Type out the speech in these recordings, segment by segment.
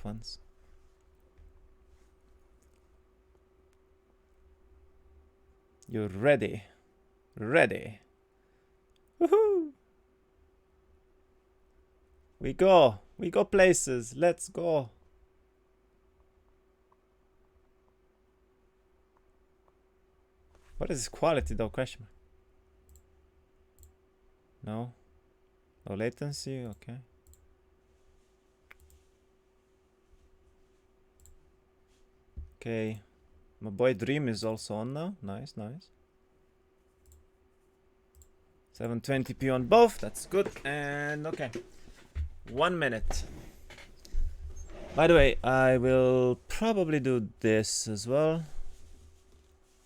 ones. You're ready. Ready. Woohoo! We go. We go places. Let's go. What is this quality though? Question mark. No. No latency. Okay. Okay. My boy Dream is also on now. Nice, nice. 720p on both. That's good. And okay. 1 minute. By the way, I will probably do this as well.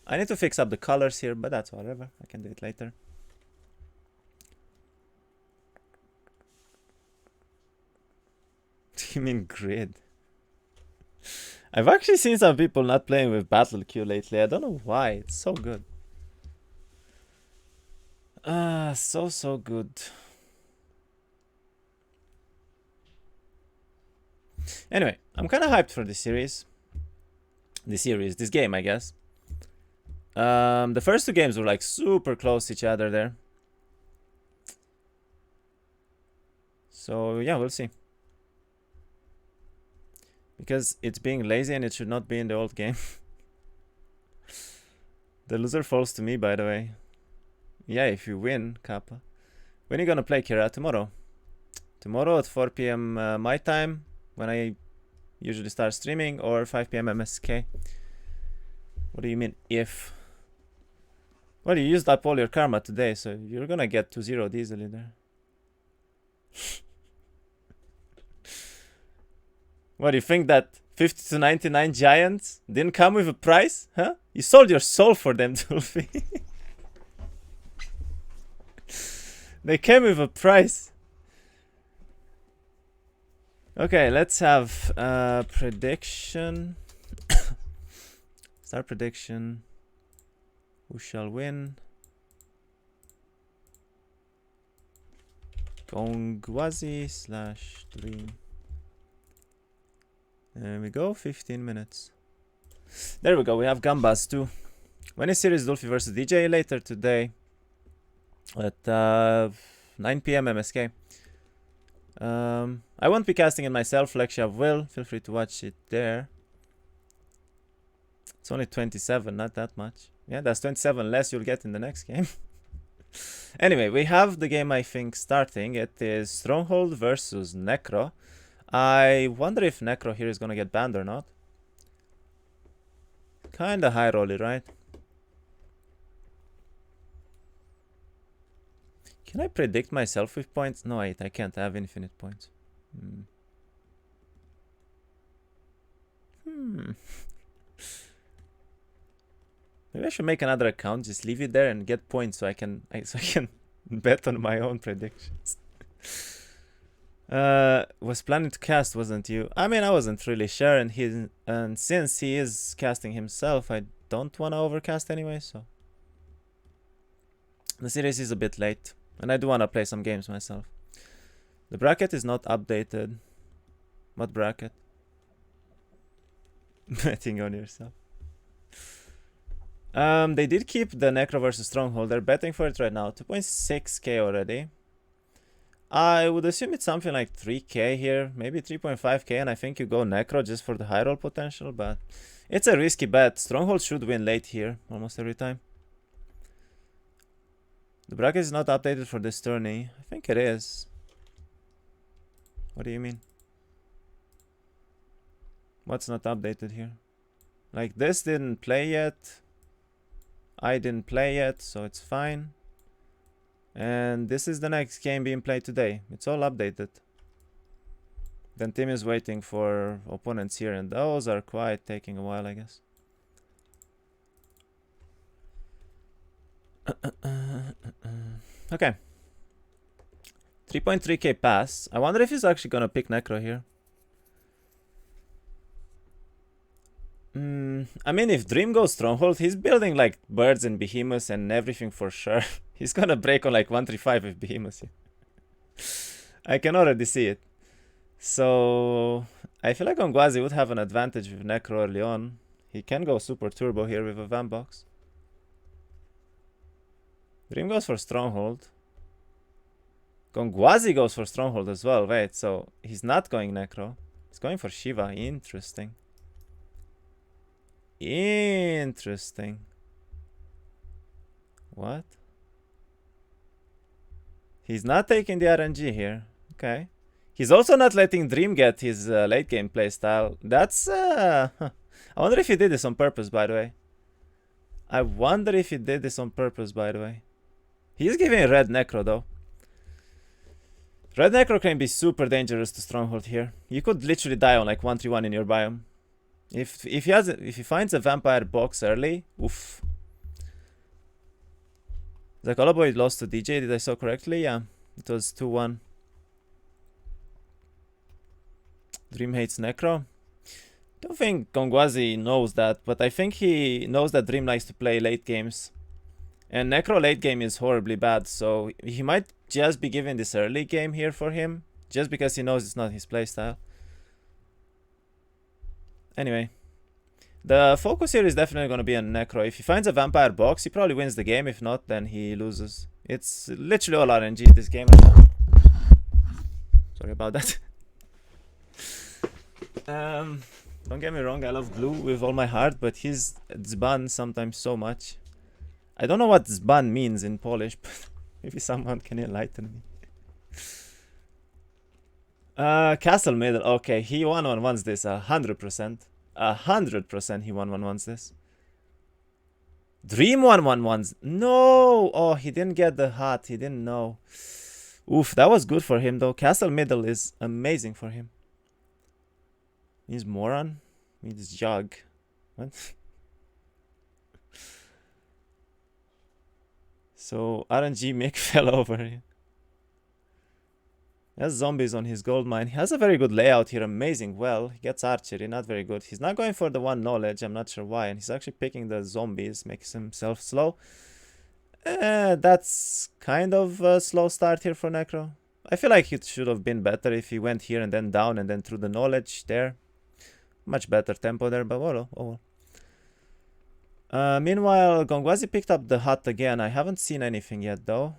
I need to fix up the colors here, but that's whatever. I can do it later. You mean grid? I've actually seen some people not playing with battle queue lately. I don't know why. It's so good. So good. Anyway, I'm kind of hyped for this series. This game, I guess. The first 2 games were like super close to each other there. So yeah, we'll see. Because it's being lazy and it should not be in the old game. The loser falls to me, by the way. Yeah, if you win, Kappa. When are you gonna play, Kira? Tomorrow. Tomorrow at 4 p.m. My time, when I usually start streaming, or 5 p.m. MSK. What do you mean, if? Well, you used up all your karma today, so you're gonna get to 0 easily there. What, do you think that 50 to 99 giants didn't come with a price? Huh? You sold your soul for them, Tulfi. They came with a price. Okay, let's have prediction. Start prediction. Who shall win? Gongwasi / Dream. There we go, 15 minutes. There we go, we have Gambas too. When is Series Dolphy versus DJ? Later today at 9 p.m. MSK. I won't be casting it myself, Lekshav will. Feel free to watch it there. It's only 27, not that much. Yeah, that's 27 less you'll get in the next game. Anyway, we have the game, I think, starting. It is Stronghold versus Necro. I wonder if Necro here is gonna get banned or not. Kinda high rolly, right? Can I predict myself with points? No, I can't. I have infinite points. Maybe I should make another account, just leave it there and get points so I can bet on my own predictions. Was planning to cast, wasn't you? I mean, I wasn't really sure, and since he is casting himself, I don't want to overcast anyway, so the series is a bit late, and I do want to play some games myself. The bracket is not updated. What bracket? Betting on yourself. They did keep the Necro versus Stronghold. They're betting for it right now. 2.6k already. I would assume it's something like 3k here, maybe 3.5k, and I think you go Necro just for the high roll potential, but it's a risky bet. Stronghold should win late here, almost every time. The bracket is not updated for this tourney. I think it is. What do you mean? What's not updated here? Like, this didn't play yet. I didn't play yet, so it's fine. And this is the next game being played today. It's all updated. Then team is waiting for opponents here, and those are quite taking a while, I guess. Okay. 3.3k pass. I wonder if he's actually gonna pick Necro here. I mean, if Dream goes Stronghold, he's building like birds and behemoths and everything for sure. He's gonna break on like 135 with behemoths. I can already see it. So I feel like Gongwasi would have an advantage with Necro early on. He can go super turbo here with a Vamp box. Dream goes for Stronghold. Gongwasi goes for Stronghold as well. Wait, so he's not going Necro. He's going for Shiva. Interesting. Interesting. What? He's not taking the RNG here. Okay. He's also not letting Dream get his late game playstyle. That's... I wonder if he did this on purpose, by the way. I wonder if he did this on purpose, by the way. He's giving Red Necro, though. Red Necro can be super dangerous to Stronghold here. You could literally die on like 1-3-1 in your biome. If he finds a Vampire box early, oof. The Coloboy lost to DJ, did I saw correctly? Yeah, it was 2-1. Dream hates Necro. Don't think Gongwasi knows that, but I think he knows that Dream likes to play late games. And Necro late game is horribly bad, so he might just be giving this early game here for him, just because he knows it's not his playstyle. Anyway, the focus here is definitely going to be on Necro. If he finds a Vampire box, he probably wins the game. If not, then he loses. It's literally all RNG this game. Sorry about that. Don't get me wrong, I love Blue with all my heart, but he's dzban sometimes so much. I don't know what dzban means in Polish, but maybe someone can enlighten me. Castle middle. Okay, he 1-1-1s this 100%. 100% he 1-1-1s this. Dream 1-1-1s. No! Oh, he didn't get the hot. He didn't know. Oof, that was good for him though. Castle middle is amazing for him. He's moron. Needs jug. What? So RNG Mick fell over here. He has zombies on his gold mine. He has a very good layout here. Amazing. Well, he gets archery. Not very good. He's not going for the one knowledge. I'm not sure why. And he's actually picking the zombies. Makes himself slow. That's kind of a slow start here for Necro. I feel like it should have been better if he went here and then down and then through the knowledge there. Much better tempo there, but oh well. Meanwhile, Gongwasi picked up the hut again. I haven't seen anything yet though.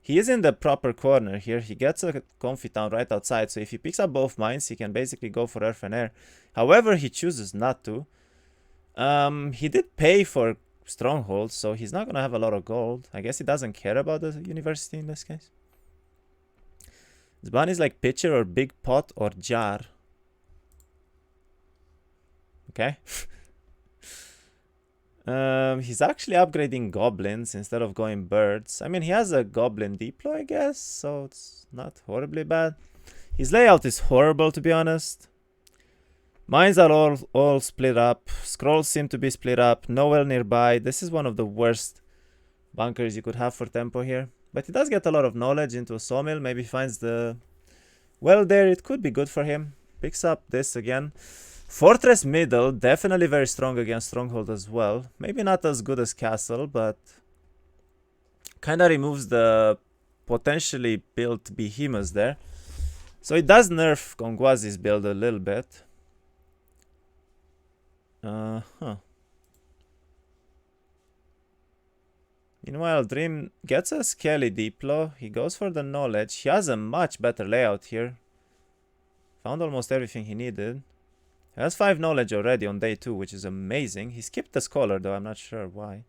He is in the proper corner here. He gets a comfy town right outside. So if he picks up both mines, he can basically go for earth and air. However, he chooses not to. He did pay for strongholds, so he's not going to have a lot of gold. I guess he doesn't care about the university in this case. Zban is like pitcher or big pot or jar. Okay. He's actually upgrading goblins instead of going birds. I mean, he has a goblin deploy, I guess, so it's not horribly bad. His layout is horrible, to be honest. Mines are all split up. Scrolls seem to be split up. Nowhere nearby. This is one of the worst bunkers you could have for tempo here. But he does get a lot of knowledge into a sawmill. Maybe finds the well there. It could be good for him. Picks up this again. Fortress middle, definitely very strong against stronghold as well. Maybe not as good as castle, but kind of removes the potentially built behemoths there. So it does nerf Gongwasi's build a little bit. Meanwhile, Dream gets a Skelly Diplo. He goes for the knowledge. He has a much better layout here. Found almost everything he needed. He has 5 knowledge already on day 2, which is amazing. He skipped the scholar though, I'm not sure why.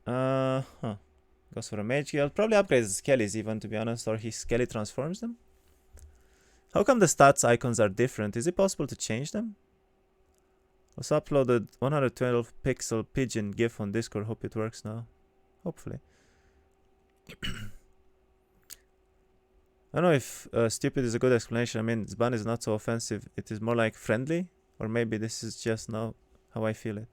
Goes for a mage guild. Probably upgrades the Skellies even, to be honest, or he Skelly transforms them. How come the stats icons are different? Is it possible to change them? Also uploaded 112 pixel pigeon gif on Discord. Hope it works now. Hopefully. I don't know if stupid is a good explanation. I mean, Zban is not so offensive. It is more like friendly. Or maybe this is just now how I feel it.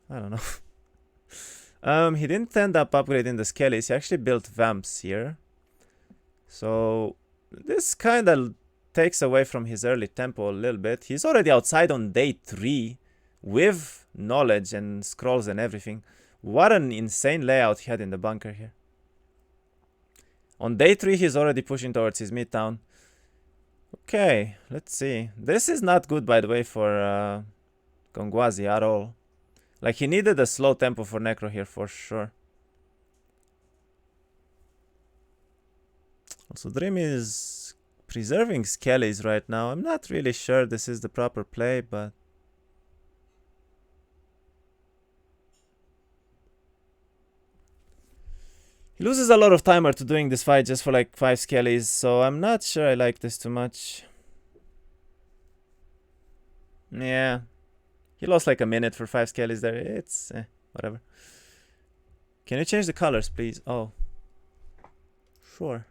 I don't know. He didn't end up upgrading the Skellies. He actually built Vamps here. So this kind of takes away from his early tempo a little bit. He's already outside on day 3 with knowledge and scrolls and everything. What an insane layout he had in the bunker here. On day 3, he's already pushing towards his midtown. Okay, let's see. This is not good, by the way, for Gongwasi at all. Like, he needed a slow tempo for Necro here, for sure. Also, Dream is preserving Skellies right now. I'm not really sure this is the proper play, but... he loses a lot of timer to doing this fight just for like 5 Skellies, so I'm not sure I like this too much. Yeah. He lost like a minute for 5 Skellies there. It's... whatever. Can you change the colors, please? Oh. Sure.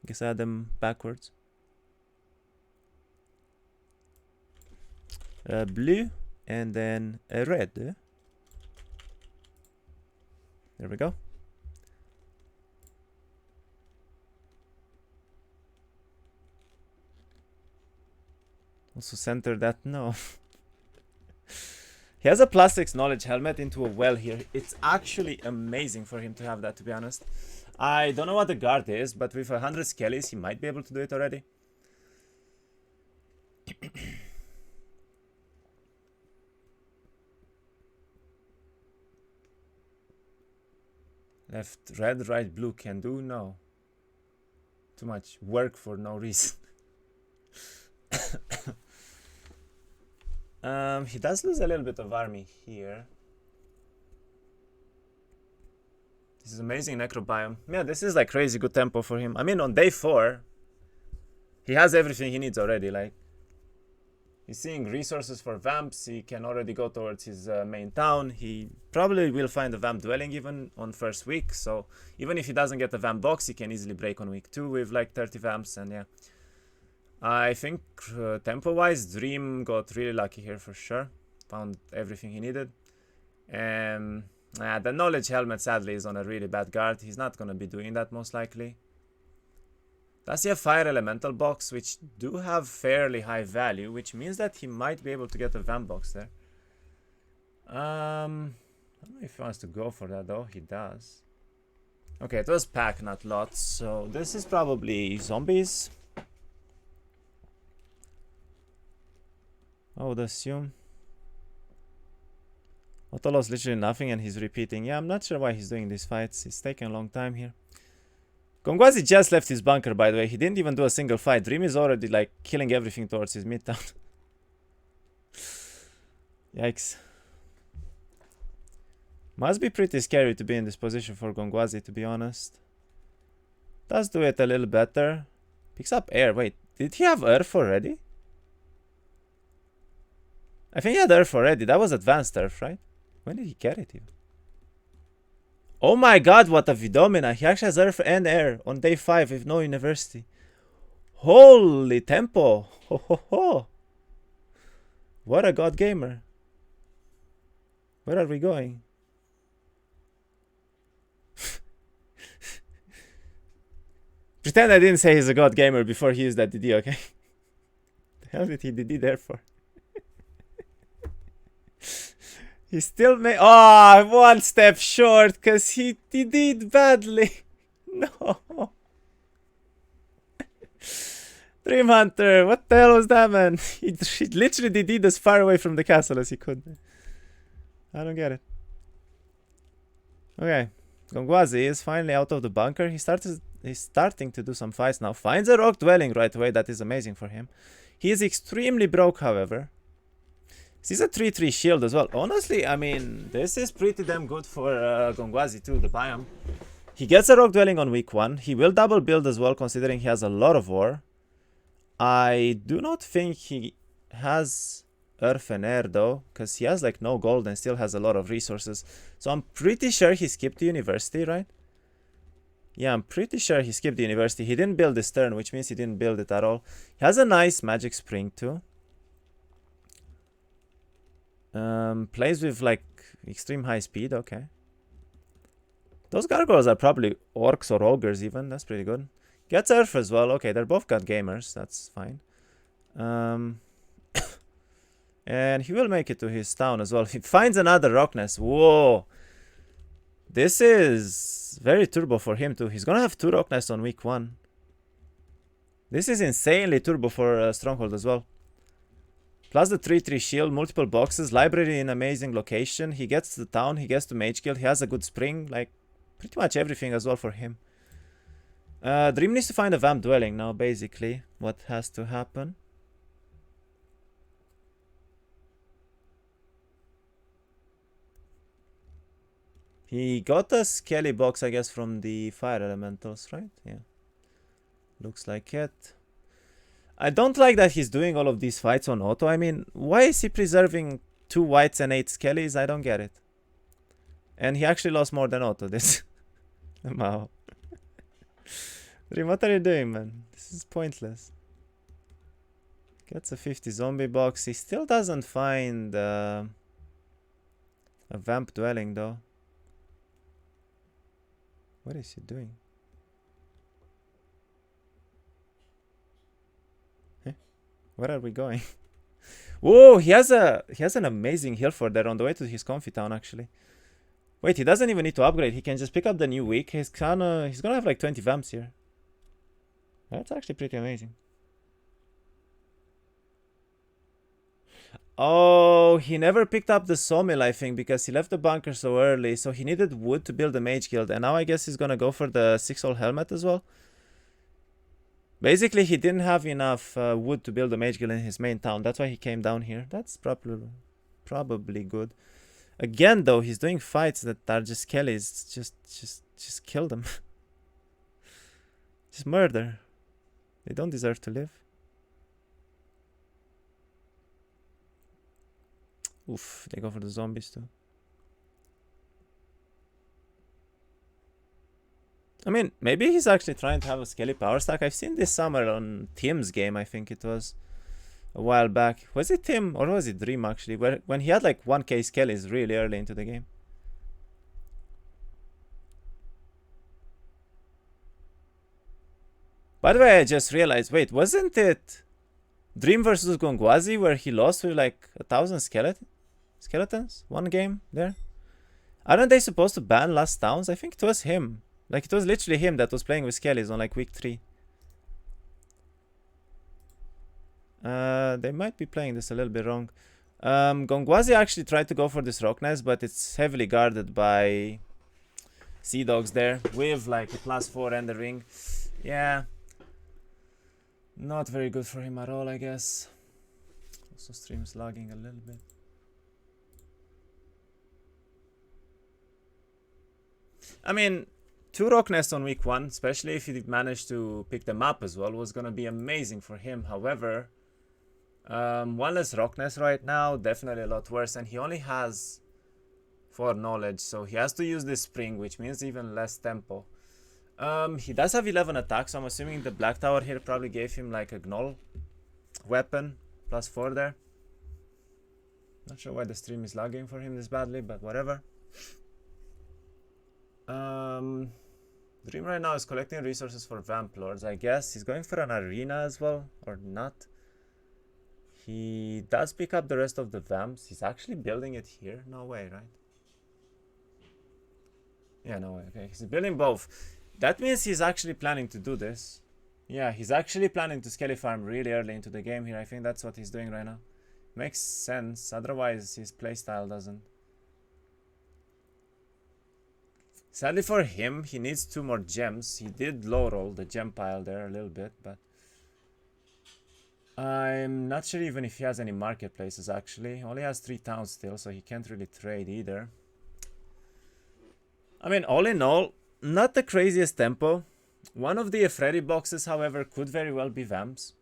Guess I had them backwards. Blue and then a red. There we go. Also center that. No. He has a plastics knowledge helmet into a well here. It's actually amazing for him to have that, to be honest. I don't know what the guard is, but with 100 Skellies, he might be able to do it already. Left, red, right, blue can do? No. Too much work for no reason. He does lose a little bit of army here. This is amazing necro biome. Yeah, this is like crazy good tempo for him. I mean, on day 4, he has everything he needs already. Like, he's seeing resources for vamps. He can already go towards his main town. He probably will find a vamp dwelling even on first week. So even if he doesn't get a vamp box, he can easily break on week 2 with like 30 vamps. And yeah, I think tempo-wise, Dream got really lucky here for sure. Found everything he needed. The knowledge helmet sadly is on a really bad guard. He's not going to be doing that most likely. Does he have fire elemental box, which do have fairly high value, which means that he might be able to get a vamp box there. I don't know if he wants to go for that though. He does. Okay, it was pack, not lots. So this is probably zombies. I would assume. Otto lost literally nothing and he's repeating. Yeah, I'm not sure why he's doing these fights. It's taking a long time here. Gongwasi just left his bunker, by the way. He didn't even do a single fight. Dream is already like killing everything towards his midtown. Yikes. Must be pretty scary to be in this position for Gongwasi, to be honest. Does do it a little better. Picks up air. Wait, did he have earth already? I think he had earth already. That was advanced earth, right? When did he get it even? Oh my god, what a Vidomina. He actually has earth and air on day 5 with no university. Holy tempo. Ho ho ho. What a god gamer. Where are we going? Pretend I didn't say he's a god gamer before he used that DD, okay? The hell did he DD there for? He still made... oh, 1 step short, because he did badly. No. Dream Hunter, what the hell was that, man? He literally did as far away from the castle as he could. I don't get it. Okay. Gongwasi is finally out of the bunker. He's starting to do some fights now. Finds a rock dwelling right away. That is amazing for him. He is extremely broke, however. Sees a 3-3 shield as well. Honestly, I mean, this is pretty damn good for Gongwasi too, the biome. He gets a rock dwelling on week 1. He will double build as well, considering he has a lot of ore. I do not think he has earth and air though, because he has like no gold and still has a lot of resources. So I'm pretty sure he skipped the university, right? Yeah, I'm pretty sure he skipped the university. He didn't build this turn, which means he didn't build it at all. He has a nice magic spring too. Plays with like extreme high speed, okay. Those gargoyles are probably orcs or ogres even, that's pretty good. Gets earth as well, okay, they're both god gamers, that's fine. And he will make it to his town as well. He finds another rock nest, whoa. This is very turbo for him too. He's gonna have 2 rock nests on week 1. This is insanely turbo for Stronghold as well. Plus the 3-3 shield, multiple boxes, library in amazing location. He gets to the town, he gets to Mage Guild, he has a good spring, like pretty much everything as well for him. Dream needs to find a vamp dwelling now, basically. What has to happen? He got a skelly box, I guess, from the fire elementals, right? Yeah. Looks like it. I don't like that he's doing all of these fights on auto. I mean, why is he preserving 2 whites and 8 skellies? I don't get it. And he actually lost more than auto this. Wow. Dream, what are you doing, man? This is pointless. Gets a 50 zombie box. He still doesn't find a vamp dwelling, though. What is he doing? Where are we going? Whoa, he has an amazing hill for there on the way to his comfy town, actually. Wait, he doesn't even need to upgrade. He can just pick up the new week. He's gonna have like 20 vamps here. That's actually pretty amazing. Oh, he never picked up the sawmill, I think, because he left the bunker so early. So he needed wood to build the mage guild. And now I guess he's gonna go for the 6-hole helmet as well. Basically, he didn't have enough wood to build a mage guild in his main town. That's why he came down here. That's probably good. Again, though, he's doing fights that are just Kellys. Just kill them. Just murder. They don't deserve to live. Oof, they go for the zombies too. I mean, maybe he's actually trying to have a skelly power stack. I've seen this summer on Tim's game, I think it was. A while back. Was it Tim or was it Dream actually? When he had like 1k skellies really early into the game. By the way, I just realized, wait, wasn't it Dream versus Gongwasi where he lost with like 1,000 skeletons? One game there? Aren't they supposed to ban last towns? I think it was him. Like, it was literally him that was playing with skellies on like week 3. They might be playing this a little bit wrong. Gongwasi actually tried to go for this rock nest, but it's heavily guarded by sea dogs there with like a +4 and the ring. Yeah. Not very good for him at all, I guess. Also stream's lagging a little bit. I mean, 2 rock nests on week 1, especially if he managed to pick them up as well, was gonna be amazing for him. However, 1 less rock nest right now, definitely a lot worse, and he only has 4 knowledge, so he has to use this spring, which means even less tempo. He does have 11 attacks, so I'm assuming the black tower here probably gave him like a gnoll weapon, +4 there. Not sure why the stream is lagging for him this badly, but whatever. Dream right now is collecting resources for vamp lords. I guess he's going for an arena as well, or not. He does pick up the rest of the vamps. He's actually building it here. No way, right? Yeah, no way. Okay, he's building both. That means he's actually planning to do this. Yeah, he's actually planning to skelly farm really early into the game here. I think that's what he's doing right now. Makes sense. Otherwise, his playstyle doesn't. Sadly for him, he needs 2 more gems. He did low roll the gem pile there a little bit, but I'm not sure even if he has any marketplaces actually. He only has 3 towns still, so he can't really trade either. I mean, all in all, not the craziest tempo. One of the Efredi boxes, however, could very well be vamps,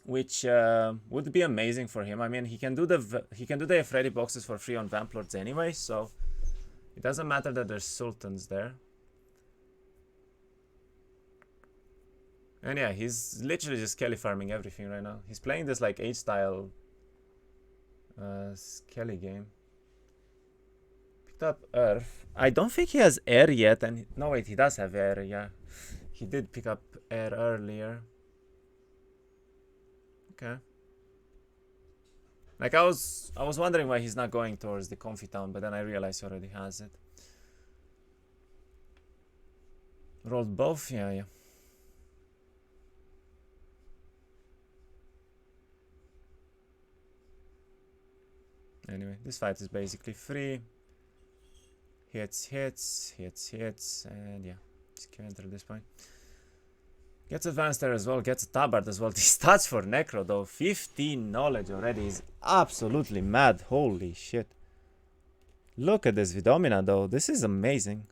which would be amazing for him. I mean, he can do the Efredi boxes for free on vamp lords anyway, so it doesn't matter that there's sultans there. And yeah, he's literally just skelly farming everything right now. He's playing this like H-style skelly game. Picked up Earth. I don't think he has air yet, and no wait, he does have air, yeah. He did pick up air earlier. Okay. Like I was wondering why he's not going towards the comfy town, but then I realized he already has it. Rolled both, yeah. Anyway, this fight is basically free. Hits, and yeah, it's counter at this point. Gets advanced there as well, gets a tabard as well. The stats for Necro though, 15 knowledge already is absolutely mad. Holy shit. Look at this Vidomina though, this is amazing.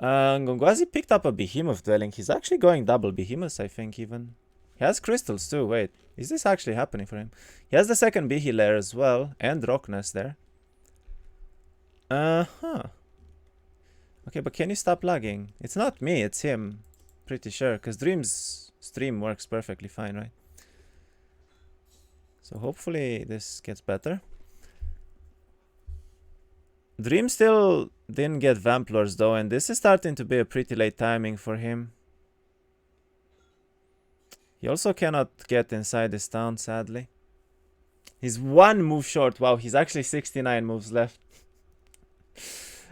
Gongwasi picked up a Behemoth dwelling. He's actually going double Behemoths, I think even. He has crystals too, wait. Is this actually happening for him? He has the second Behe lair as well, and Rockness there. Uh-huh. Okay, but can you stop lagging? It's not me, it's him. Pretty sure, because Dream's stream works perfectly fine, right? So hopefully this gets better. Dream still didn't get Vamplors though, and this is starting to be a pretty late timing for him. He also cannot get inside this town, sadly. He's one move short. Wow, he's actually 69 moves left.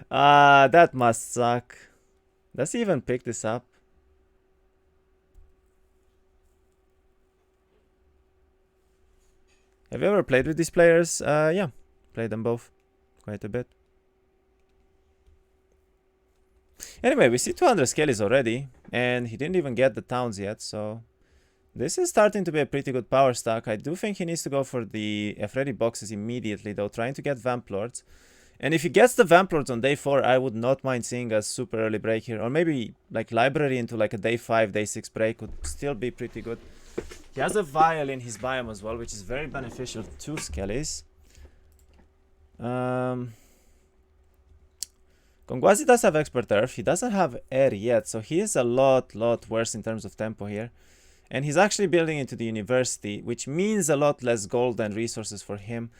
That must suck. Does he even pick this up? Have you ever played with these players? Yeah, played them both quite a bit. Anyway, we see 200 skellies already, and he didn't even get the towns yet, so this is starting to be a pretty good power stack. I do think he needs to go for the Efredi boxes immediately, though, trying to get Vamp Lords. And if he gets the Vamp Lords on day 4, I would not mind seeing a super early break here, or maybe like Library into like a day 5, day 6 break would still be pretty good. He has a Vial in his biome as well, which is very beneficial to Skellies. Gongwasi does have Expert Earth. He doesn't have Air yet, so he is a lot worse in terms of tempo here. And he's actually building into the university, which means a lot less gold and resources for him.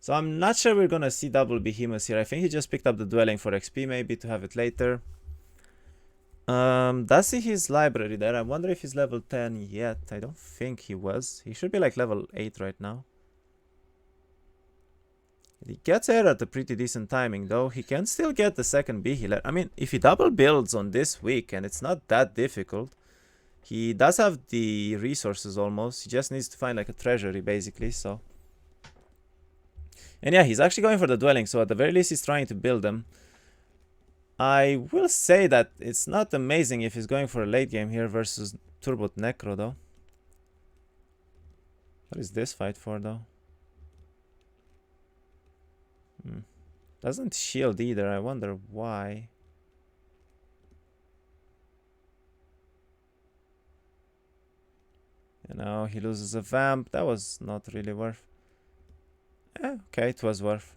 So I'm not sure we're gonna see double Behemoths here. I think he just picked up the Dwelling for XP maybe to have it later. Does he his library there? I wonder if he's level 10 yet. I don't think he was. He should be like level 8 right now. He gets air at a pretty decent timing though. He can still get the second B healer. I mean, if he double builds on this week, and it's not that difficult, he does have the resources almost. He just needs to find like a treasury basically, so. And yeah, he's actually going for the Dwelling, so at the very least he's trying to build them. I will say that it's not amazing if he's going for a late game here versus Turbo Necro though. What is this fight for though? Doesn't shield either. I wonder why. You know, he loses a vamp. That was not really worth. Okay, it was worth.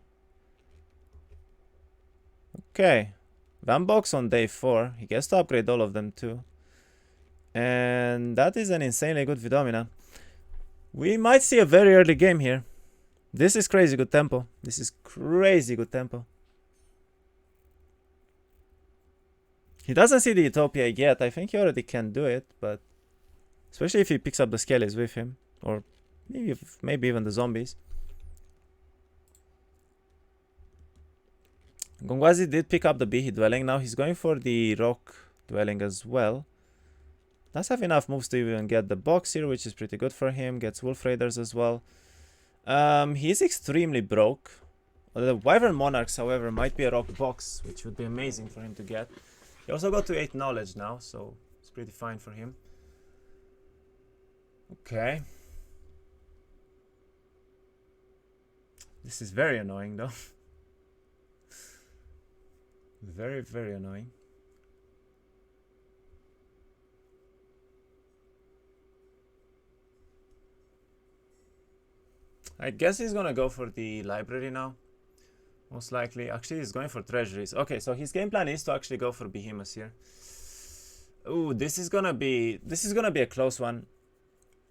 Okay. Vamp box on day 4. He gets to upgrade all of them too. And that is an insanely good Vidomina. We might see a very early game here. This is crazy good tempo. This is crazy good tempo. He doesn't see the Utopia yet. I think he already can do it, but especially if he picks up the Skellies with him, or maybe even the zombies. Gongwasi did pick up the Behe Dwelling. Now he's going for the Rock Dwelling as well. Does have enough moves to even get the box here, which is pretty good for him. Gets Wolf Raiders as well. He's extremely broke. The Wyvern Monarchs, however, might be a rock box, which would be amazing for him to get. He also got to 8 knowledge now, so it's pretty fine for him. Okay. This is very annoying though. Very, very annoying. I guess he's gonna go for the library now. Most likely. Actually, he's going for treasuries. Okay, so his game plan is to actually go for behemoths here. Ooh, this is gonna be a close one.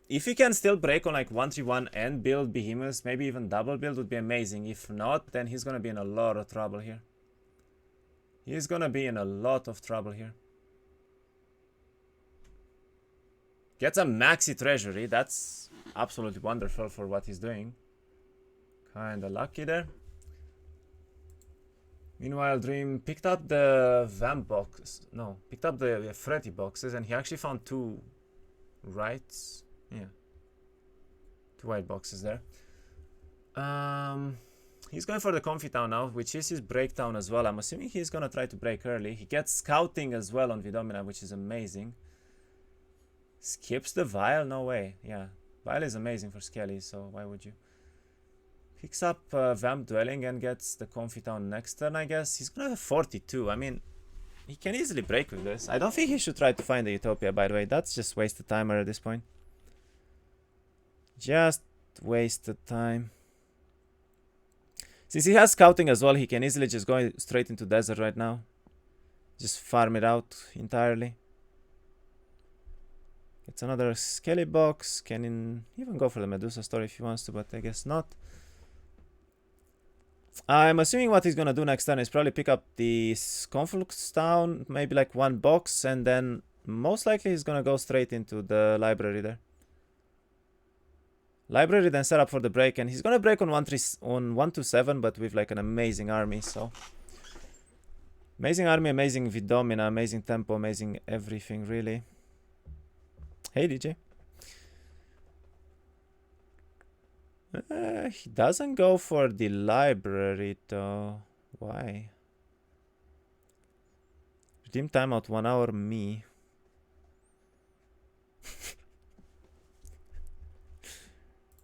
If he can still break on like 131 and build behemoths, maybe even double build would be amazing. If not, then he's gonna be in a lot of trouble here. He's gonna be in a lot of trouble here. Gets a maxi treasury. That's absolutely wonderful for what he's doing. Kinda lucky there. Meanwhile, Dream picked up the vamp box. No, picked up the Freddy boxes, and he actually found 2 rights. Yeah. 2 white boxes there. He's going for the comfy town now, which is his break town as well. I'm assuming he's gonna try to break early. He gets scouting as well on Vidomina, which is amazing. Skips the Vial? No way. Yeah, Vial is amazing for Skelly, so why would you? Picks up Vamp Dwelling and gets the comfy town next turn, I guess. He's gonna have 42. I mean, he can easily break with this. I don't think he should try to find the Utopia, by the way. That's just wasted timer at this point. Just wasted time. Since he has scouting as well, he can easily just go straight into desert right now. Just farm it out entirely. Gets another Skelly box. Can even go for the Medusa store if he wants to, but I guess not. I'm assuming what he's gonna do next turn is probably pick up the Conflux Town, maybe like one box, and then most likely he's gonna go straight into the library there. Library, then set up for the break, and he's gonna break on 127, but with like an amazing army. So amazing army, amazing Vidomina, amazing tempo, amazing everything really. Hey DJ. He doesn't go for the library though. Why? Redeem timeout 1 hour me.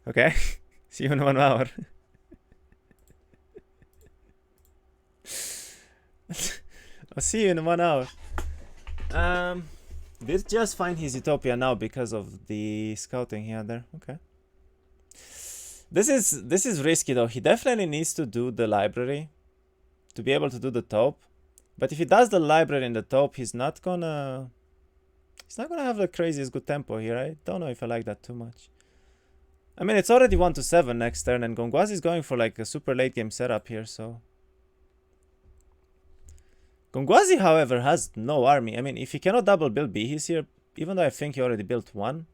Okay. See you in 1 hour. I'll see you in 1 hour. Did just find his Utopia now because of the scouting he had there. Okay. This is risky though. He definitely needs to do the library to be able to do the taupe. But if he does the library and the taupe, he's not gonna have the craziest good tempo here. I don't know if I like that too much. I mean, it's already 1-7 next turn, and Gongwasi is going for like a super late game setup here, so. Gongwasi, however, has no army. I mean, if he cannot double build B, he's here, even though I think he already built one.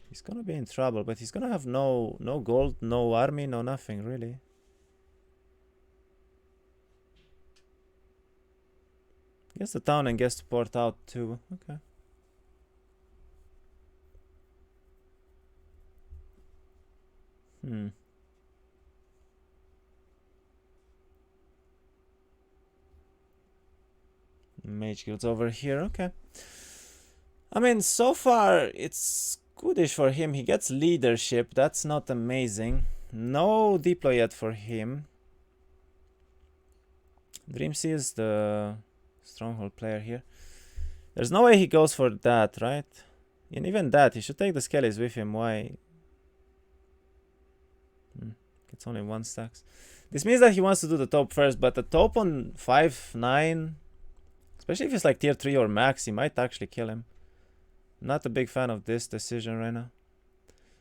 He's gonna be in trouble, but he's gonna have no gold, no army, no nothing, really. Gets the town and gets to port out too. Okay. Mage Guild's over here. Okay. I mean, so far it's goodish for him. He gets leadership. That's not amazing. No deploy yet for him. Dreamsea is the stronghold player here. There's no way he goes for that, right? And even that, he should take the Skellies with him. Why? It's only 1 stacks. This means that he wants to do the taupe first, but the taupe on 5-9, especially if it's like tier 3 or max, he might actually kill him. Not a big fan of this decision right now.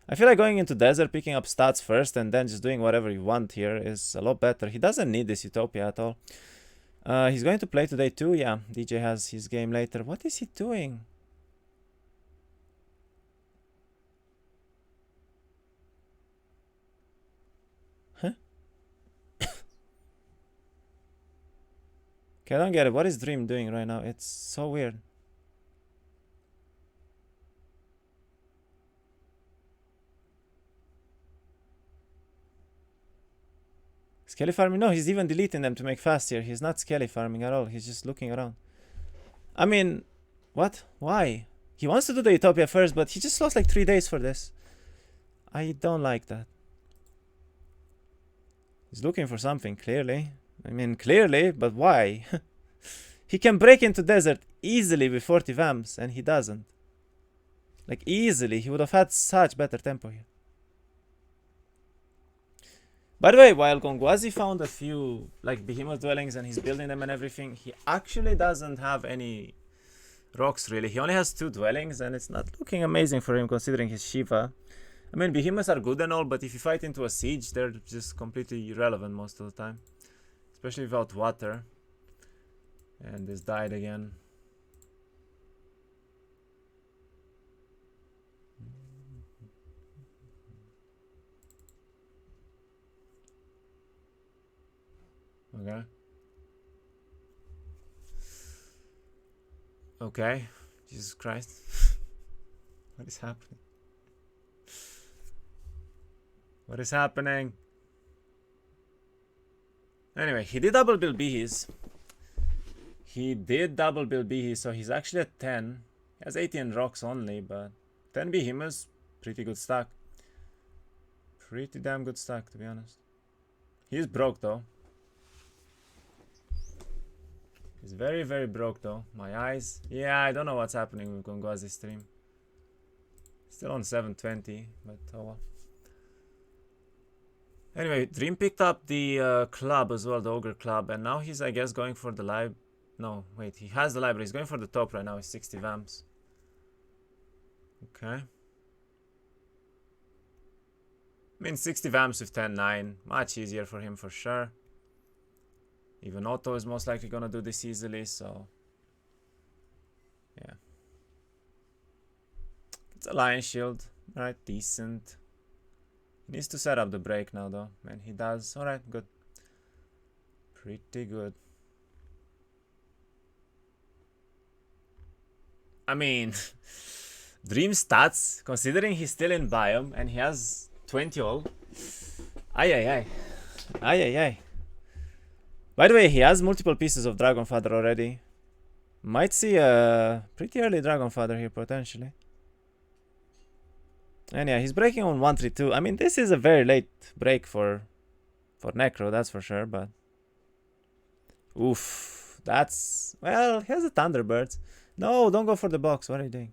I feel like going into desert, picking up stats first, and then just doing whatever you want here is a lot better. He doesn't need this Utopia at all. He's going to play today too. Yeah, DJ has his game later. What is he doing? Huh? Okay, I don't get it. What is Dream doing right now? It's so weird. Skelly farming? No, he's even deleting them to make fast here. He's not Skelly farming at all. He's just looking around. I mean, what? Why? He wants to do the Utopia first, but he just lost like 3 days for this. I don't like that. He's looking for something, clearly. I mean, clearly, but why? He can break into desert easily with 40 Vamps, and he doesn't. Like, easily. He would have had such better tempo here. By the way, while Gongwasi found a few like behemoth dwellings and he's building them and everything, he actually doesn't have any rocks really. He only has 2 dwellings and it's not looking amazing for him considering his Shiva. I mean, behemoths are good and all, but if you fight into a siege, they're just completely irrelevant most of the time. Especially without water. And this died again. Okay. Okay. Jesus Christ. What is happening? What is happening? Anyway, he did double bill Bihis. He did double bill Bihis, so he's actually at 10. He has 18 rocks only, but 10 Behemoths, pretty good stack. Pretty damn good stack, to be honest. He's broke though. He's very, very broke though. My eyes. Yeah, I don't know what's happening with Gongwasi stream. Still on 720, but oh well. Anyway, Dream picked up the club as well, the Ogre club, and now he's, I guess, going for the live. No, wait, he has the library. He's going for the top right now. He's 60 vamps. Okay. I mean, 60 vamps with 10-9. Much easier for him for sure. Even Otto is most likely gonna do this easily, so. Yeah. It's a Lion Shield. Alright, decent. He needs to set up the break now though. And he does. Alright, good. Pretty good. I mean, Dream stats, considering he's still in Biome and he has 20 all. Ay ay ay. Ay ay ay. By the way, he has multiple pieces of Dragon Father already. Might see a pretty early Dragon Father here potentially. And yeah, he's breaking on 132. I mean, this is a very late break for Necro, that's for sure, but oof, that's, well, he has the Thunderbirds. No, don't go for the box. What are you doing?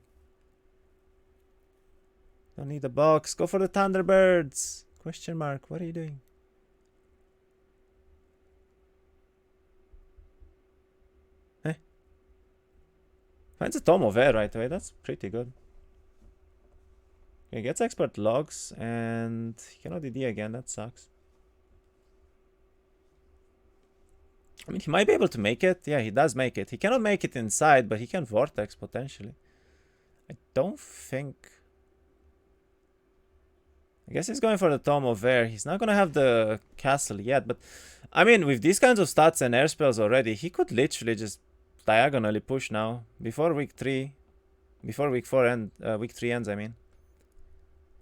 Don't need the box. Go for the Thunderbirds. Question mark. What are you doing? Eh? Finds a Tome of Air right away. That's pretty good. Okay, gets expert logs and he cannot DD again. That sucks. I mean, he might be able to make it. Yeah, he does make it. He cannot make it inside, but he can Vortex potentially. I don't think... I guess he's going for the Tome of Air. He's not going to have the castle yet, but... I mean, with these kinds of stats and air spells already, he could literally just diagonally push now. Before week 3. Before week 4 and... week 3 ends, I mean.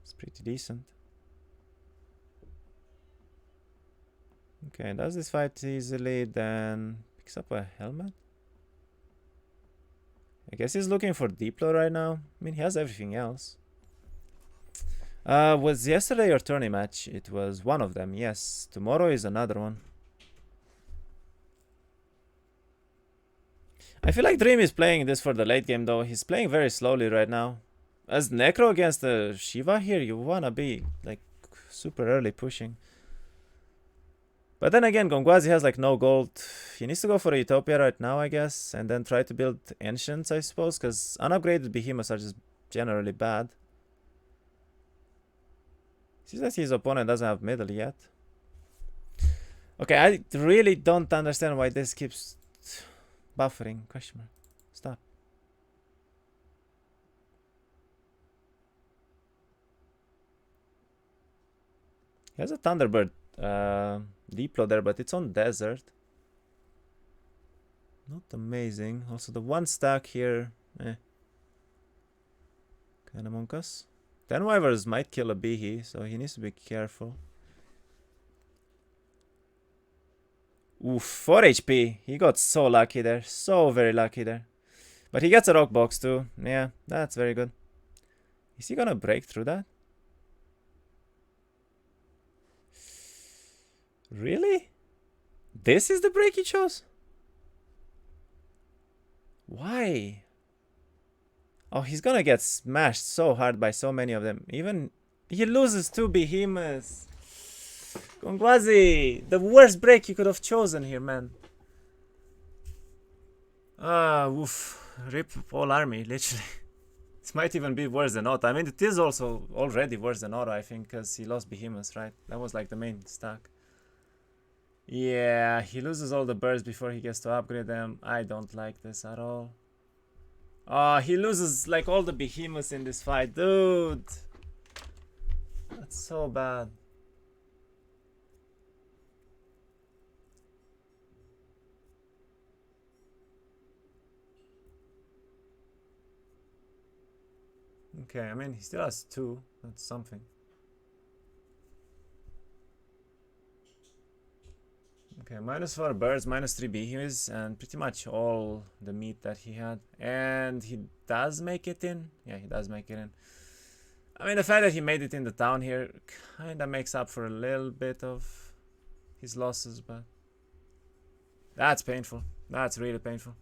It's pretty decent. Okay, does this fight easily, then picks up a helmet. I guess he's looking for Diplo right now. I mean, he has everything else. Was yesterday your tourney match? It was one of them, yes. Tomorrow is another one. I feel like Dream is playing this for the late game though. He's playing very slowly right now. As Necro against the Shiva here, you wanna be like super early pushing. But then again, Gongwasi has like no gold. He needs to go for a Utopia right now, I guess. And then try to build Ancients, I suppose. Because unupgraded Behemoths are just generally bad. Seems that his opponent doesn't have middle yet. Okay, I really don't understand why this keeps buffering. Question mark. Stop. He has a Thunderbird Diplo there, but it's on desert. Not amazing. Also, the one stack here, kind of monkus. 10 Wyverns might kill a Behe, so he needs to be careful. Oof, 4 HP. He got so lucky there. So very lucky there. But he gets a rock box too. Yeah, that's very good. Is he gonna break through that? Really? This is the break he chose? Why? Oh, he's gonna get smashed so hard by so many of them. Even he loses 2 Behemoths. Gongwasi, the worst break you could have chosen here, man. Oof. Rip all army, literally. This might even be worse than Otto. I mean, it is also already worse than Otto, I think, because he lost Behemoths, right? That was like the main stack. Yeah, he loses all the birds before he gets to upgrade them. I don't like this at all. Oh, he loses like all the Behemoths in this fight. Dude. That's so bad. Okay, I mean, he still has 2. That's something. Okay, -4 birds, -3 beehives, and pretty much all the meat that he had. And he does make it in. Yeah, he does make it in. I mean, the fact that he made it in the town here kind of makes up for a little bit of his losses, but that's painful. That's really painful.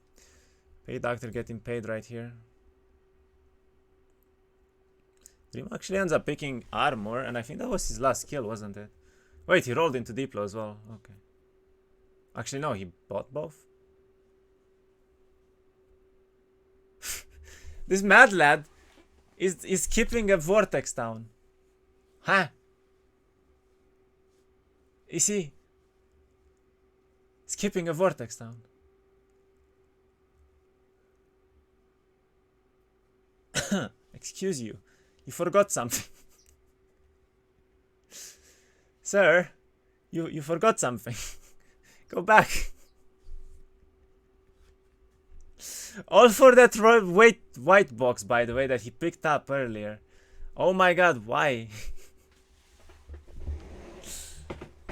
Pay doctor getting paid right here. Dream actually ends up picking armor, and I think that was his last kill, wasn't it? Wait, he rolled into Diplo as well. Okay. Actually, no, he bought both. This mad lad is keeping a vortex down. Huh? You see? He's keeping a vortex down. Excuse you. You forgot something. Sir, you forgot something. Go back. All for that white box, by the way, that he picked up earlier. Oh my god, why?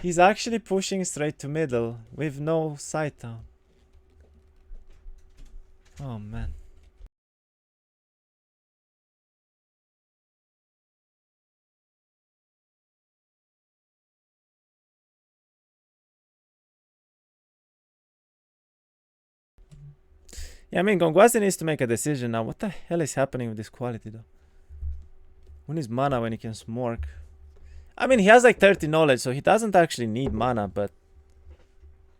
He's actually pushing straight to middle with no side down. Oh man. Yeah, I mean, Gongwasi needs to make a decision now. What the hell is happening with this quality, though? When is mana when he can smork? I mean, he has like 30 knowledge, so he doesn't actually need mana, but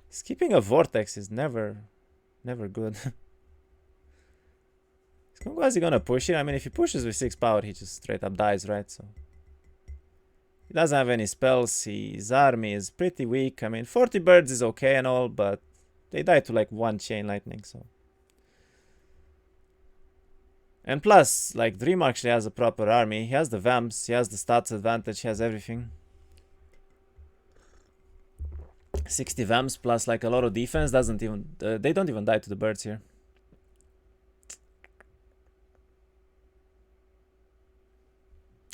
skipping a vortex is never good. Is Gongwasi gonna push it? I mean, if he pushes with 6 power, he just straight up dies, right? So he doesn't have any spells. His army is pretty weak. I mean, 40 birds is okay and all, but they die to like 1 chain lightning, so. And plus, like, Dream actually has a proper army. He has the vamps, he has the stats advantage, he has everything. 60 vamps plus like a lot of defense doesn't even... they don't even die to the birds here.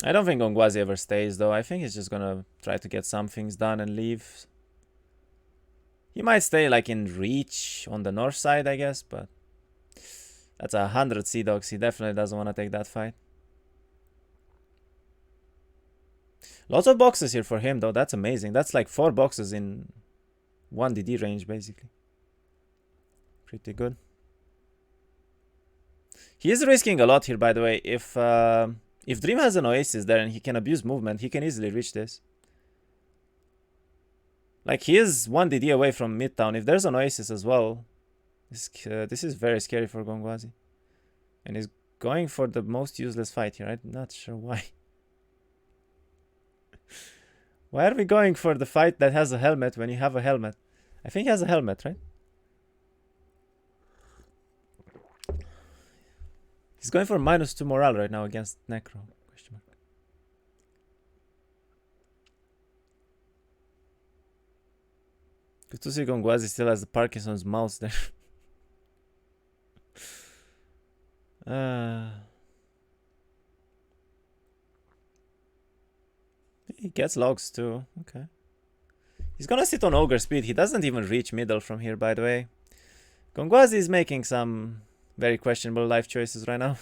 I don't think Gongwasi ever stays though. I think he's just gonna try to get some things done and leave. He might stay like in reach on the north side, I guess, but... That's 100 Sea Dogs. He definitely doesn't want to take that fight. Lots of boxes here for him, though. That's amazing. That's like 4 boxes in 1 DD range, basically. Pretty good. He is risking a lot here, by the way. If Dream has an Oasis there and he can abuse movement, he can easily reach this. Like, he is 1 DD away from Midtown. If there's an Oasis as well... This is very scary for Gongwasi. And he's going for the most useless fight here. I'm not sure why. Why are we going for the fight that has a helmet when you have a helmet? I think he has a helmet, right? He's going for -2 morale right now against Necro. Question mark. Good to see Gongwasi still has the Parkinson's mouse there. He gets logs too. Okay. He's gonna sit on Ogre speed. He doesn't even reach middle from here, by the way. Gongwasi is making some very questionable life choices right now.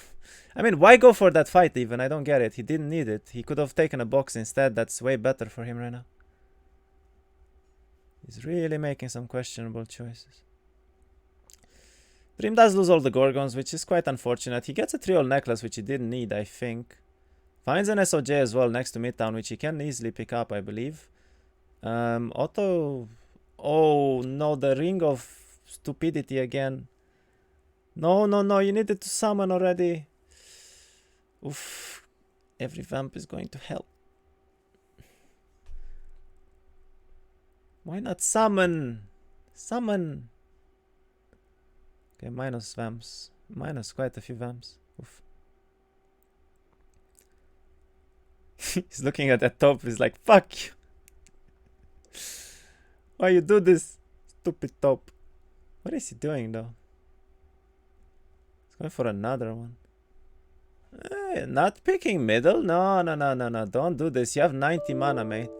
I mean, why go for that fight even? I don't get it. He didn't need it. He could have taken a box instead. That's way better for him right now. He's really making some questionable choices. Dream does lose all the Gorgons, which is quite unfortunate. He gets a Triol necklace, which he didn't need, I think. Finds an SOJ as well next to Midtown, which he can easily pick up, I believe. Auto... Oh, no, the Ring of Stupidity again. No, no, no, you needed to summon already. Oof. Every vamp is going to hell. Why not summon? Summon. Okay, minus vamps. Minus quite a few vamps. Oof. He's looking at that top. He's like, fuck you. Why you do this? Stupid top. What is he doing though? He's going for another one. Not picking middle? No, no, no, no, no. Don't do this. You have 90 mana, mate.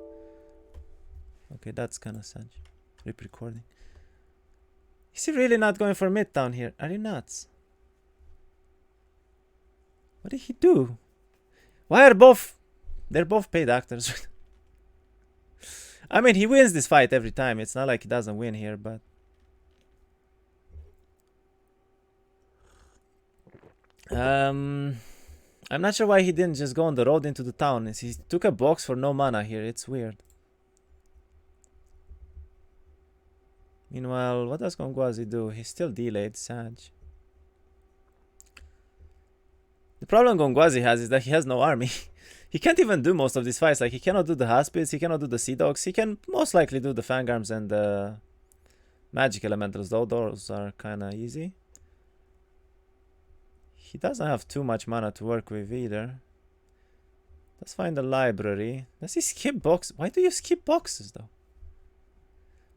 Okay, that's kind of sad. Rip recording. Is he really not going for mid down here? Are you nuts? What did he do? Why are both... They're both paid actors. I mean, he wins this fight every time. It's not like he doesn't win here, but... I'm not sure why he didn't just go on the road into the town. He took a box for no mana here. It's weird. Meanwhile, what does Gongwasi do? He's still delayed, Sag. The problem Gongwasi has is that he has no army. He can't even do most of these fights. Like, he cannot do the Haspids, he cannot do the Sea Dogs. He can most likely do the Fangarms and the Magic Elementals, though. Those are kind of easy. He doesn't have too much mana to work with either. Let's find the library. Does he skip boxes? Why do you skip boxes, though?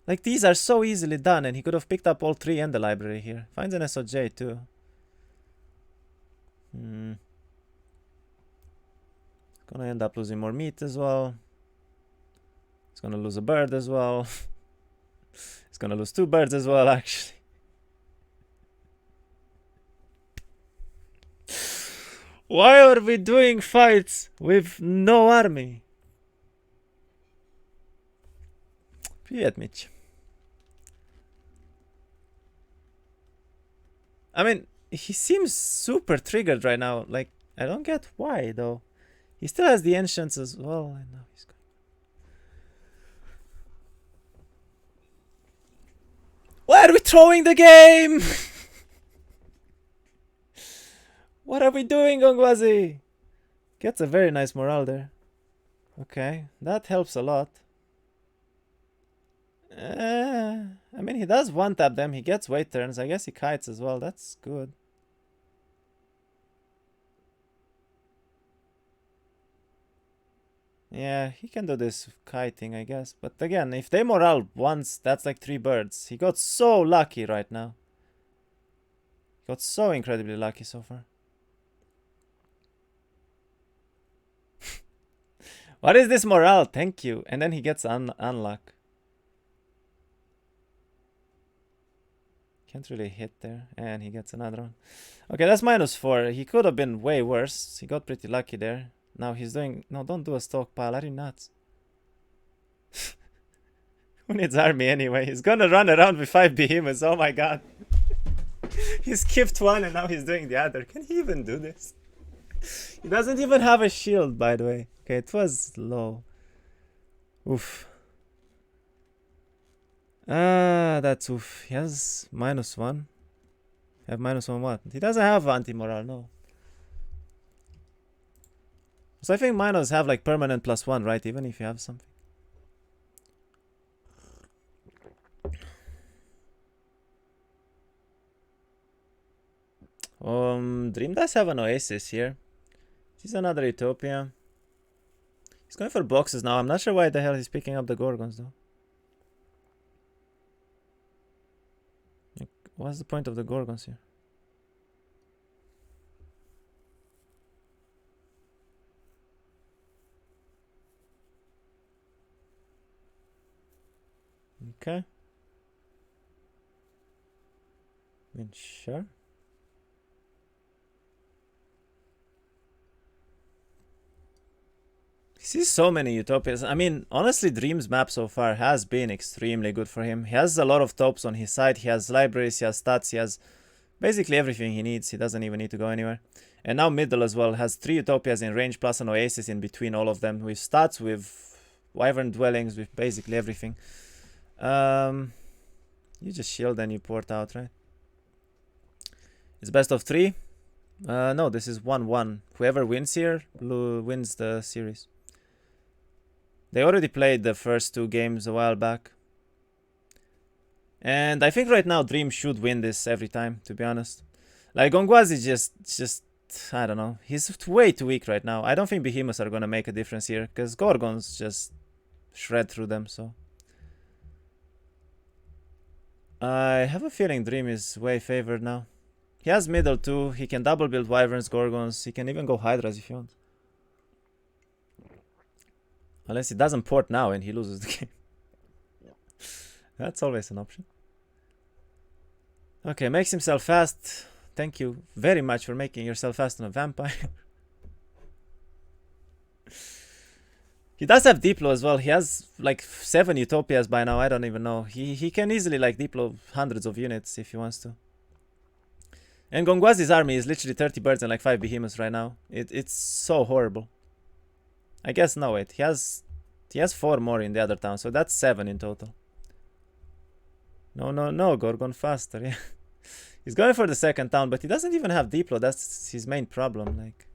Like, these are so easily done, and he could have picked up all three and the library here. Finds an SOJ, too. Gonna end up losing more meat as well. He's gonna lose a bird as well. He's gonna lose 2 birds as well, actually. Why are we doing fights with no army? Привет, Mitch. I mean, he seems super triggered right now. Like, I don't get why, though. He still has the ancients as well. I know he's going. Why are we throwing the game? What are we doing, Gongwasi? Gets a very nice morale there. Okay, that helps a lot. I mean, he does one-tap them. He gets wait turns. I guess he kites as well. That's good. Yeah, he can do this kiting, I guess. But again, if they morale once, that's like 3 birds. He got so lucky right now. He got so incredibly lucky so far. What is this morale? Thank you. And then he gets unluck. Can't really hit there. And he gets another one. Okay, that's -4. He could have been way worse. He got pretty lucky there. Now he's doing... No, don't do a stockpile. Are you nuts? Who needs army anyway? He's gonna run around with 5 behemoths. Oh my god. He skipped one and now he's doing the other. Can he even do this? He doesn't even have a shield, by the way. Okay, it was low. Oof. That's oof. He has -1. Have -1 what? He doesn't have anti-morale, no. So I think minors have like permanent +1, right? Even if you have something. Dream does have an Oasis here. This is another Utopia. He's going for boxes now. I'm not sure why the hell he's picking up the Gorgons though. Like, what's the point of the Gorgons here? Okay. I mean, sure. He sees so many Utopias. I mean, honestly, Dream's map so far has been extremely good for him. He has a lot of topes on his side. He has libraries, he has stats, he has basically everything he needs. He doesn't even need to go anywhere. And now middle as well has 3 Utopias in range plus an Oasis in between all of them. With stats, with Wyvern Dwellings, with basically everything. You just shield and you port out, right? It's best of 3. No, this is 1-1. Whoever wins here wins the series. They already played the first 2 games a while back. And I think right now Dream should win this every time, to be honest. Like, Gongwasi just I don't know. He's way too weak right now. I don't think Behemoths are gonna make a difference here, because Gorgons just shred through them, so. I have a feeling Dream is way favored now. He has middle too. He can double build Wyverns, Gorgons. He can even go Hydras if you want. Unless he doesn't port now and he loses the game. That's always an option. Okay, makes himself fast. Thank you very much for making yourself fast on a vampire. He does have Diplo as well. He has like 7 Utopias by now. I don't even know. He can easily like Diplo hundreds of units if he wants to. And Gongwasi's army is literally 30 birds and like 5 behemoths right now. It's so horrible. I guess no wait. He has 4 more in the other town, so that's 7 in total. No, Gorgon faster, yeah. He's going for the second town, but he doesn't even have Diplo. That's his main problem, like.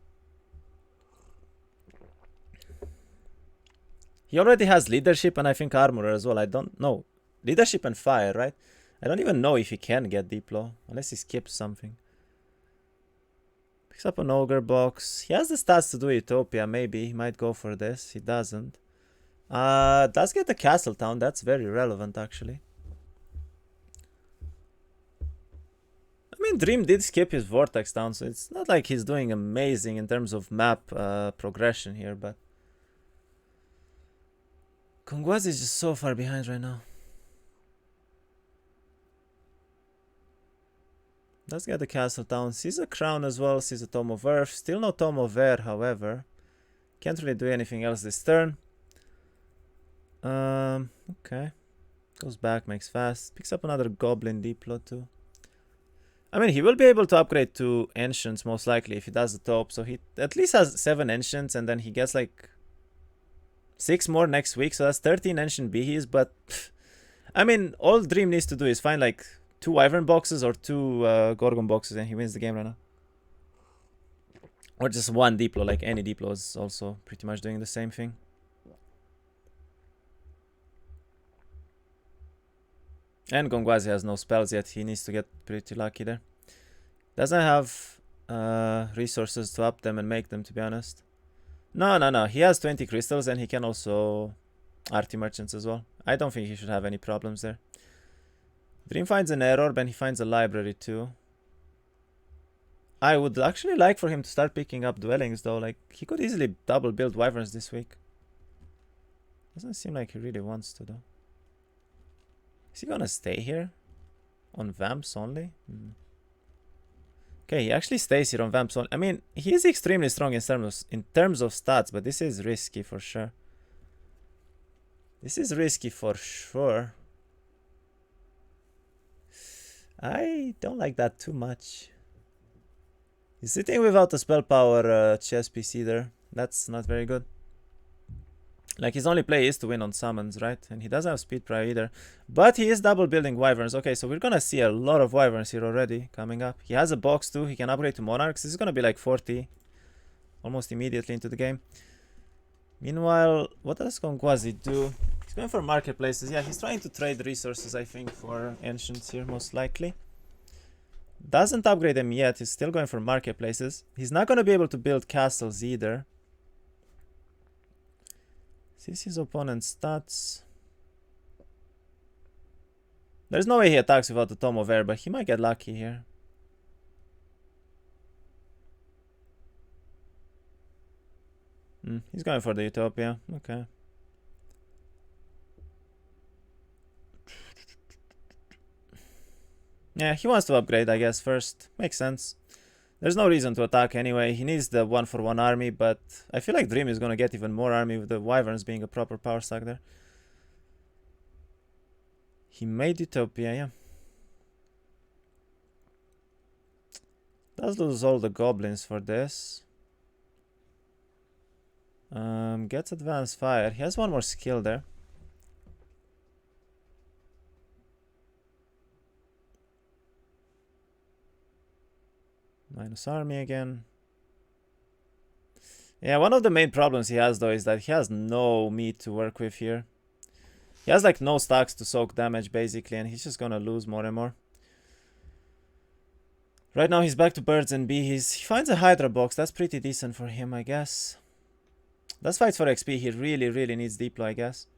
He already has leadership and I think armor as well. I don't know. Leadership and fire, right? I don't even know if he can get Diplo, unless he skips something. Picks up an ogre box. He has the stats to do Utopia, maybe. He might go for this. He doesn't. Does get the castle town. That's very relevant, actually. I mean, Dream did skip his vortex town, so it's not like he's doing amazing in terms of map progression here, but Gongwasi is just so far behind right now. Let's get the castle town. Sees a crown as well, sees a Tome of Earth. Still no Tome of Air, however. Can't really do anything else this turn. Okay. Goes back, makes fast. Picks up another Goblin Diplo too. I mean, he will be able to upgrade to Ancients most likely if he does the top. So he at least has 7 Ancients and then he gets like 6 more next week. So that's 13 Ancient Behis. But, I mean, all Dream needs to do is find like 2 Wyvern boxes or 2 Gorgon boxes and he wins the game right now. Or just 1 Diplo, like any Diplo is also pretty much doing the same thing. And Gongwasi has no spells yet. He needs to get pretty lucky there. Doesn't have resources to up them and make them, to be honest. No. He has 20 crystals and he can also Arty Merchants as well. I don't think he should have any problems there. Dream finds an error, and he finds a library too. I would actually like for him to start picking up dwellings though. Like, he could easily double build wyverns this week. Doesn't seem like he really wants to though. Is he gonna stay here? On Vamps only? Okay, he actually stays here on Vamps only. I mean, he is extremely strong in terms of stats, but this is risky for sure. This is risky for sure. I don't like that too much. He's sitting without a spell power chess piece either. That's not very good. Like, his only play is to win on summons, right? And he doesn't have speed prior either. But he is double building wyverns. Okay, so we're gonna see a lot of wyverns here already coming up. He has a box too. He can upgrade to monarchs. This is gonna be like 40 almost immediately into the game. Meanwhile, what does Gongwasi do? He's going for marketplaces. Yeah, he's trying to trade resources, I think, for ancients here, most likely. Doesn't upgrade them yet. He's still going for marketplaces. He's not gonna be able to build castles either. Sees his opponent's stats. There's no way he attacks without the Tome of Air, but he might get lucky here. He's going for the Utopia. Okay. Yeah, he wants to upgrade, I guess, first. Makes sense. There's no reason to attack anyway. He needs the 1-for-1 army, but I feel like Dream is going to get even more army with the wyverns being a proper power stack there. He made Utopia, yeah. Does lose all the goblins for this. Gets advanced fire. He has 1 more skill there. Minus army again. Yeah, one of the main problems he has though is that he has no meat to work with here. He has like no stacks to soak damage basically, and he's just gonna lose more and more. Right now he's back to birds and bees. He finds a Hydra box. That's pretty decent for him, I guess. That's fights for XP. He really needs Diplo, I guess.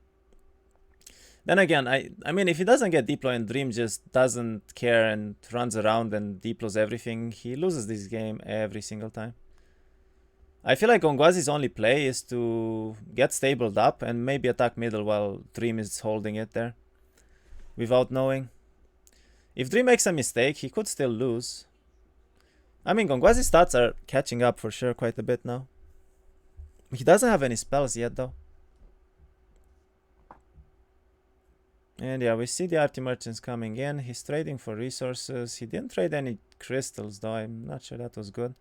Then again, I mean, if he doesn't get Diplo and Dream just doesn't care and runs around and Diplos everything, he loses this game every single time. I feel like Gongwasi's only play is to get stabled up and maybe attack middle while Dream is holding it there. without knowing. If Dream makes a mistake, he could still lose. I mean, Gongwasi's stats are catching up for sure quite a bit now. He doesn't have any spells yet though. And yeah, we see the RT merchants coming in. He's trading for resources. He didn't trade any crystals though. I'm not sure that was good.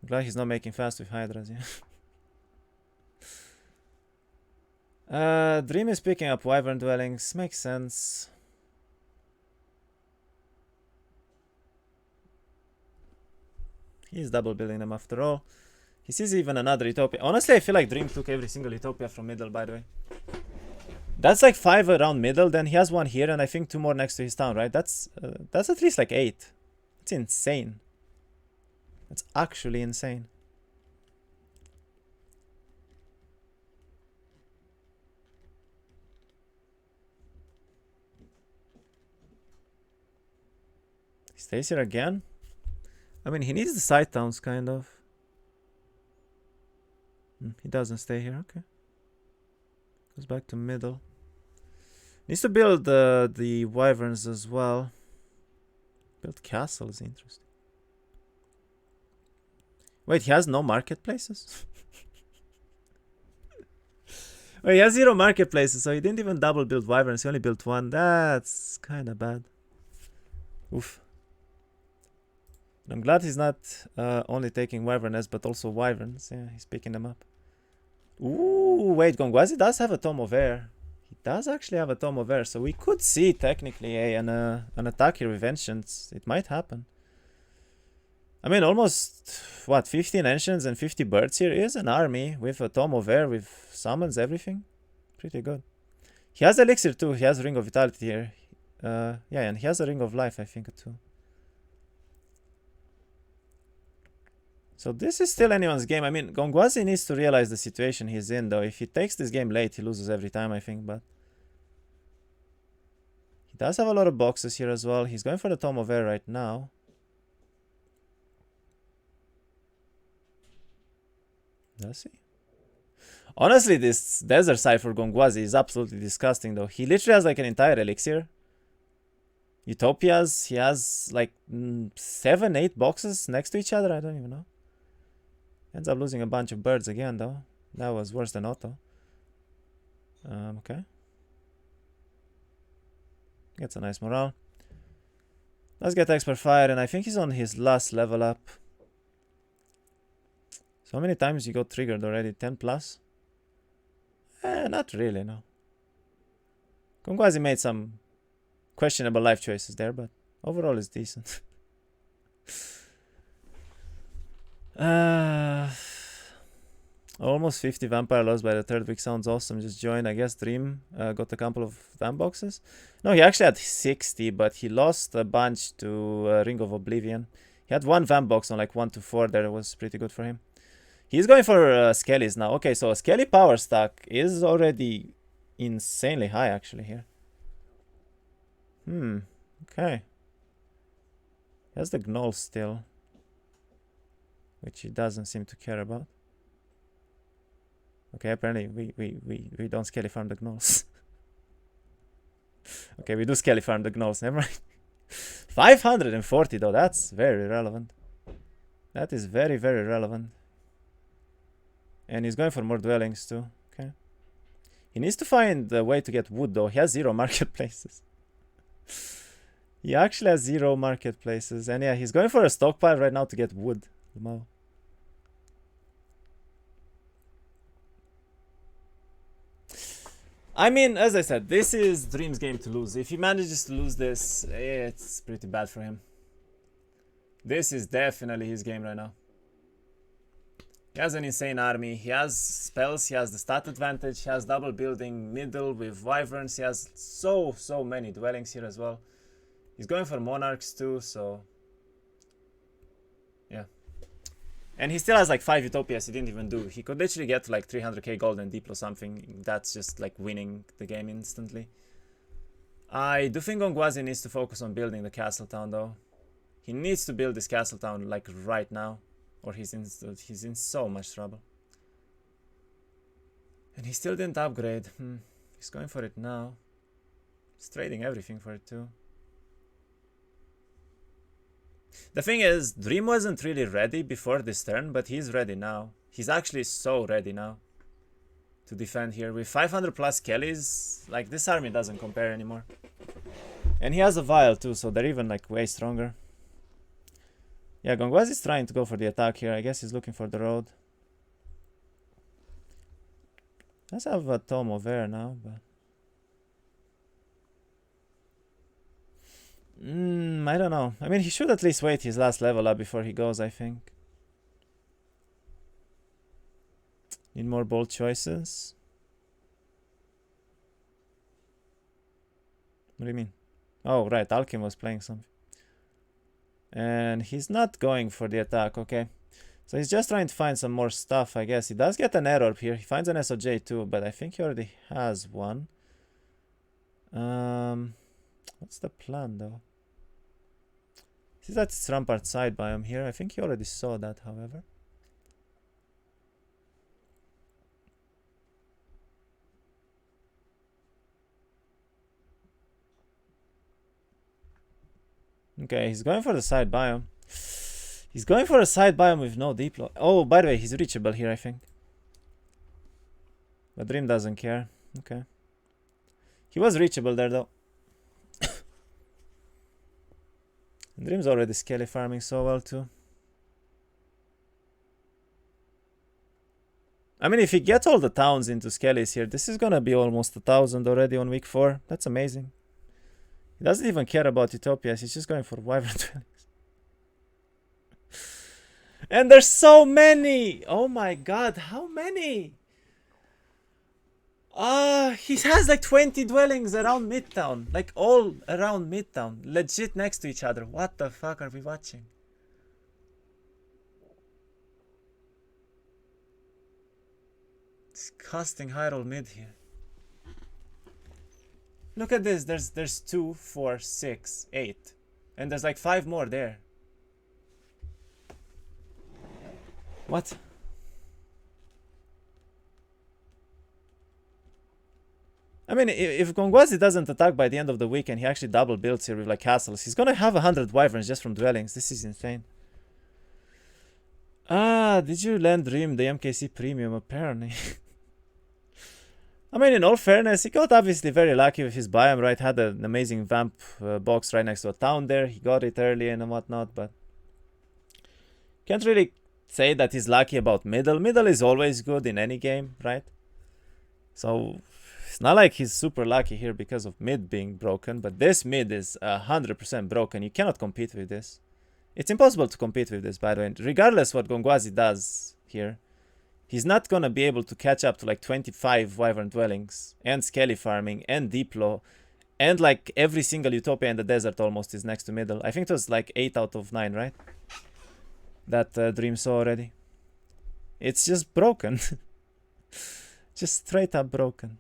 I'm glad he's not making fast with Hydras, yeah. Dream is picking up Wyvern Dwellings. Makes sense. He's double building them after all. He sees even another Utopia. Honestly, I feel like Dream took every single Utopia from middle, by the way. That's like 5 around middle, then he has 1 here, and I think 2 more next to his town, right? That's at least like 8. That's insane. That's actually insane. He stays here again? I mean, he needs the side towns, kind of. He doesn't stay here, okay. Goes back to middle. Needs to build the wyverns as well. Build castles, interesting. Wait, he has no marketplaces? Wait, he has 0 marketplaces, so he didn't even double build wyverns, he only built 1. That's kind of bad. Oof. I'm glad he's not only taking wyverns, but also wyverns. Yeah, he's picking them up. Ooh, wait, Gongwasi does have a Tome of Air. He does actually have a Tome of Air, so we could see technically an attack here with Ancients. It might happen. I mean, almost, what, 15 Ancients and 50 birds here is an army with a Tome of Air, with summons, everything. Pretty good. He has Elixir too, he has Ring of Vitality here. Yeah, and he has a Ring of Life, I think, too. So this is still anyone's game. I mean, Gongwasi needs to realize the situation he's in, though. If he takes this game late, he loses every time, I think, but... He does have a lot of boxes here as well. He's going for the Tome of Air right now. Does he? Honestly, this Desert Side for Gongwasi is absolutely disgusting, though. He literally has like an entire elixir. Utopias, he has like 7, 8 boxes next to each other. I don't even know. Ends up losing a bunch of birds again, though. That was worse than Otto. Okay. Gets a nice morale. Let's get Expert Fire, and I think he's on his last level up. So how many times you got triggered already? 10 plus? Not really, no. Gongwasi made some questionable life choices there, but overall it's decent. Almost 50 vampire lost by the 3rd week sounds awesome. Just joined. I guess Dream got a couple of vamp boxes. No, he actually had 60, but he lost a bunch to Ring of Oblivion. He had 1 vamp box on like 1 to 4 there. It was pretty good for him. He's going for Skellies now. Okay, so a Skelly power stack is already insanely high actually here. Okay. He has the Gnoll still, which he doesn't seem to care about. Okay, apparently we don't Skelly farm the Gnolls. Okay, we do Skelly farm the Gnolls, never mind. 540 though, that's very relevant. That is very, very relevant. And he's going for more dwellings too. Okay. He needs to find a way to get wood though. He has 0 marketplaces. He actually has 0 marketplaces. And yeah, he's going for a stockpile right now to get wood. Wow. I mean, as I said, this is Dream's game to lose. If he manages to lose this, it's pretty bad for him. This is definitely his game right now. He has an insane army. He has spells. He has the stat advantage. He has double building middle with wyverns. He has so many dwellings here as well. He's going for monarchs too, so... yeah. And he still has like 5 Utopias he didn't even do. He could literally get to like 300k gold and Diplo something. That's just like winning the game instantly. I do think Gongwasi needs to focus on building the castle town though. He needs to build this castle town like right now, or he's in so much trouble. And he still didn't upgrade. He He's going for it now. He's trading everything for it too. The thing is, Dream wasn't really ready before this turn, but he's ready now. He's actually so ready now to defend here. With 500 plus Kellys, like, this army doesn't compare anymore. And he has a Vial too, so they're even like way stronger. Yeah, Gongwasi is trying to go for the attack here. I guess he's looking for the road. Let's have a Tome of Air now, but... I don't know. I mean, he should at least wait his last level up before he goes, I think. Need more bold choices. What do you mean? Oh, right. Alkim was playing something. And he's not going for the attack, okay. So he's just trying to find some more stuff, I guess. He does get an error here. He finds an SOJ too, but I think he already has one. What's the plan, though? See that it's Rampart side biome here. I think he already saw that, however. Okay, he's going for the side biome. He's going for a side biome with no deploy. Oh, by the way, he's reachable here, I think. But Dream doesn't care. Okay. He was reachable there, though. Dream's already skelly farming so well, too. I mean, if he gets all the towns into skellies here, this is gonna be almost 1,000 already on week 4. That's amazing. He doesn't even care about Utopias. He's just going for Wyvern dwellings. And there's so many! Oh my god, how many? He has like 20 dwellings around Midtown. Like all around Midtown. Legit next to each other. What the fuck are we watching? Disgusting high roll mid here. Look at this. There's 2, 4, 6, 8. And there's like 5 more there. What? I mean, if Gongwasi doesn't attack by the end of the week and he actually double builds here with like castles, he's gonna have 100 wyverns just from dwellings. This is insane. Did you land Dream the MKC premium? Apparently. I mean, in all fairness, he got obviously very lucky with his biome, right? Had an amazing vamp box right next to a town there. He got it early and whatnot, but can't really say that he's lucky about middle. Middle is always good in any game, right? So it's not like he's super lucky here because of mid being broken, but this mid is 100% broken. You cannot compete with this. It's impossible to compete with this, by the way. Regardless what Gongwasi does here, he's not gonna be able to catch up to like 25 wyvern dwellings and skelly farming and deplo and like every single Utopia in the desert almost is next to middle. I think it was like 8 out of 9, right? That Dream saw already. It's just broken. Just straight up broken.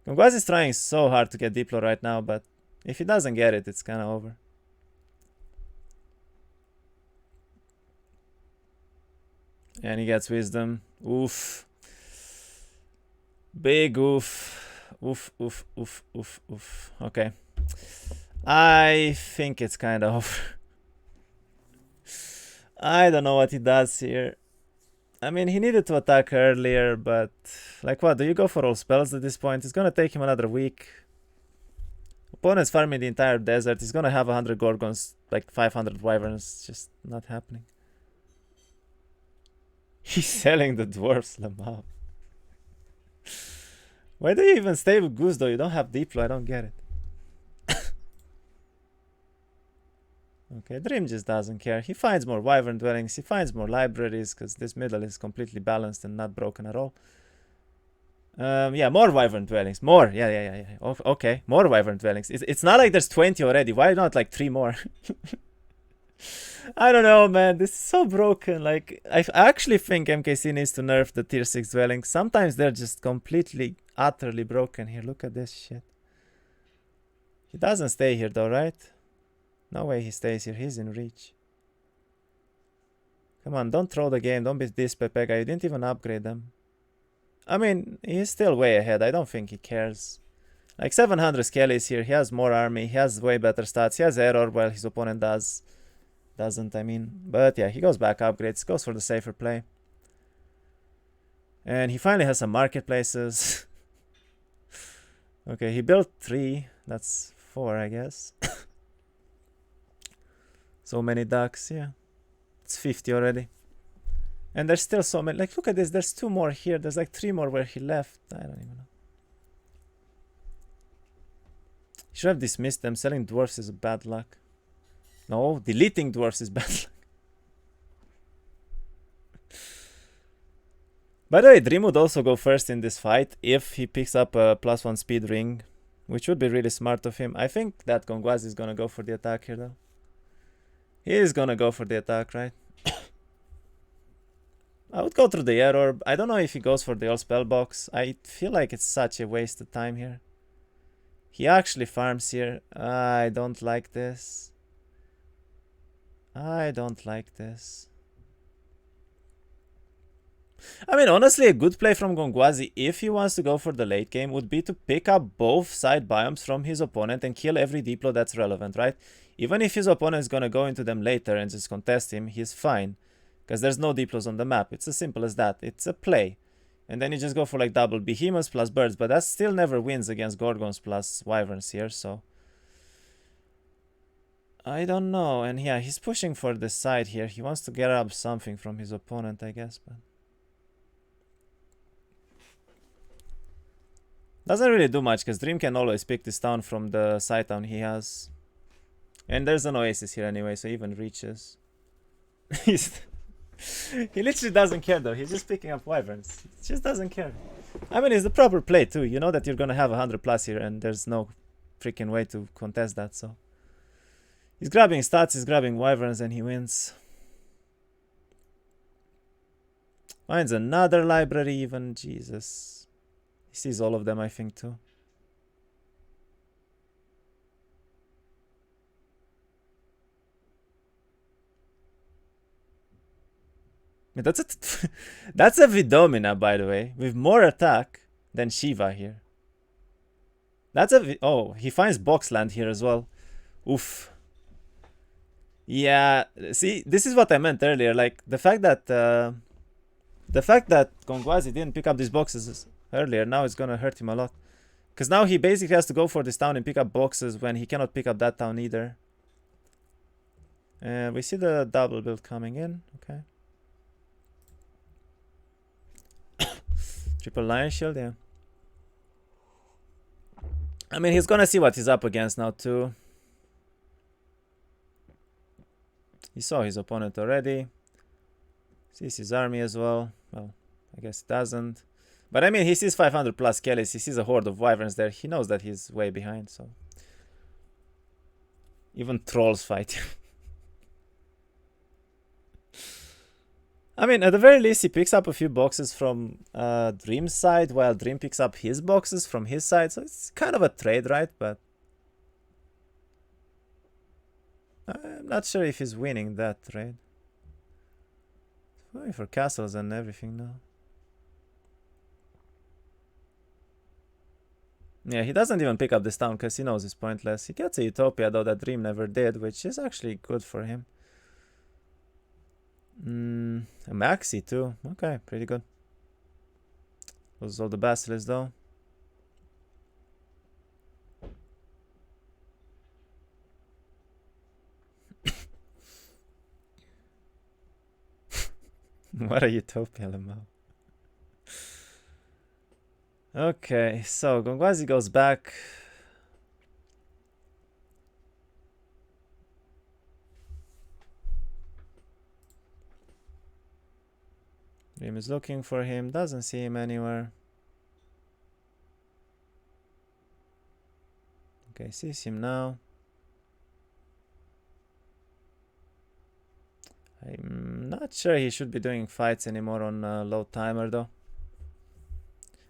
Gongwasi is trying so hard to get deplo right now, but if he doesn't get it, it's kind of over. And he gets wisdom. Oof. Big oof. Oof, oof, oof, oof, oof. Okay. I think it's kind of over. I don't know what he does here. I mean, he needed to attack earlier, but... Like what, do you go for all spells at this point? It's gonna take him another week. Opponent's farming the entire desert. He's gonna have 100 Gorgons, like 500 Wyverns. Just not happening. He's selling the dwarfs, Lamau. Why do you even stay with Goose though? You don't have Diplo, I don't get it. Okay, Dream just doesn't care. He finds more Wyvern dwellings, he finds more libraries, because this middle is completely balanced and not broken at all. Yeah, more Wyvern dwellings. More, yeah. Okay, more Wyvern dwellings. It's not like there's 20 already. Why not like 3 more? I don't know, man. This is so broken. Like, I actually think MKC needs to nerf the tier 6 dwellings. Sometimes they're just completely, utterly broken here. Look at this shit. He doesn't stay here though, right? No way he stays here. He's in reach. Come on, don't throw the game. Don't be this Pepega. You didn't even upgrade them. I mean, he's still way ahead. I don't think he cares. Like 700 skellies here. He has more army. He has way better stats. He has error while his opponent doesn't, I mean. But yeah, he goes back, upgrades, goes for the safer play. And he finally has some marketplaces. Okay, he built 3. That's 4, I guess. So many ducks, yeah. It's 50 already. And there's still so many. Like, look at this. There's 2 more here. There's like 3 more where he left. I don't even know. He should have dismissed them. Selling dwarfs is bad luck. No, deleting dwarfs is bad luck. By the way, Dream would also go first in this fight if he picks up a +1 speed ring, which would be really smart of him. I think that Gongwasi is gonna go for the attack here, though. He is gonna go for the attack, right? I would go through the air orb. I don't know if he goes for the all spell box. I feel like it's such a waste of time here. He actually farms here. I don't like this. I don't like this. I mean, honestly, a good play from Gongwasi, if he wants to go for the late game, would be to pick up both side biomes from his opponent and kill every Diplo that's relevant, right? Even if his opponent is gonna go into them later and just contest him, he's fine. Because there's no Diplos on the map. It's as simple as that. It's a play. And then you just go for like double behemoths plus birds, but that still never wins against Gorgons plus wyverns here, so... I don't know, and yeah, he's pushing for the side here. He wants to get up something from his opponent, I guess, but... Doesn't really do much, because Dream can always pick this town from the side town he has. And there's an oasis here anyway, so even reaches. He literally doesn't care though, he's just picking up wyverns. He just doesn't care. I mean, it's the proper play too. You know that you're gonna have 100 plus here and there's no freaking way to contest that, so... He's grabbing stats, he's grabbing wyverns, and he wins. Finds another library even, Jesus. He sees all of them, I think, too. That's a that's a Vidomina, by the way, with more attack than Shiva here. That's a oh, he finds Boxland here as well. Oof. Yeah, see, this is what I meant earlier. Like the fact that Gongwasi didn't pick up these boxes earlier, now it's gonna hurt him a lot. Because now he basically has to go for this town and pick up boxes when he cannot pick up that town either. And we see the double build coming in. Okay. Triple Lion Shield, yeah. I mean, he's gonna see what he's up against now too. He saw his opponent already. Sees his army as well. Well, I guess it doesn't. But I mean, he sees 500 plus Kellys. He sees a horde of wyverns there. He knows that he's way behind, so... Even trolls fight. I mean, at the very least, he picks up a few boxes from Dream's side, while Dream picks up his boxes from his side. So it's kind of a trade, right? But... I'm not sure if he's winning that trade. Going for castles and everything now. Yeah, he doesn't even pick up this town because he knows it's pointless. He gets a Utopia, though that Dream never did, which is actually good for him. A Maxi too. Okay, pretty good. Loses all the Basilisks though. What a Utopia, Lamau. Okay, so Gongwasi goes back. Dream is looking for him, doesn't see him anywhere. Okay, sees him now. I'm not sure he should be doing fights anymore on low timer though.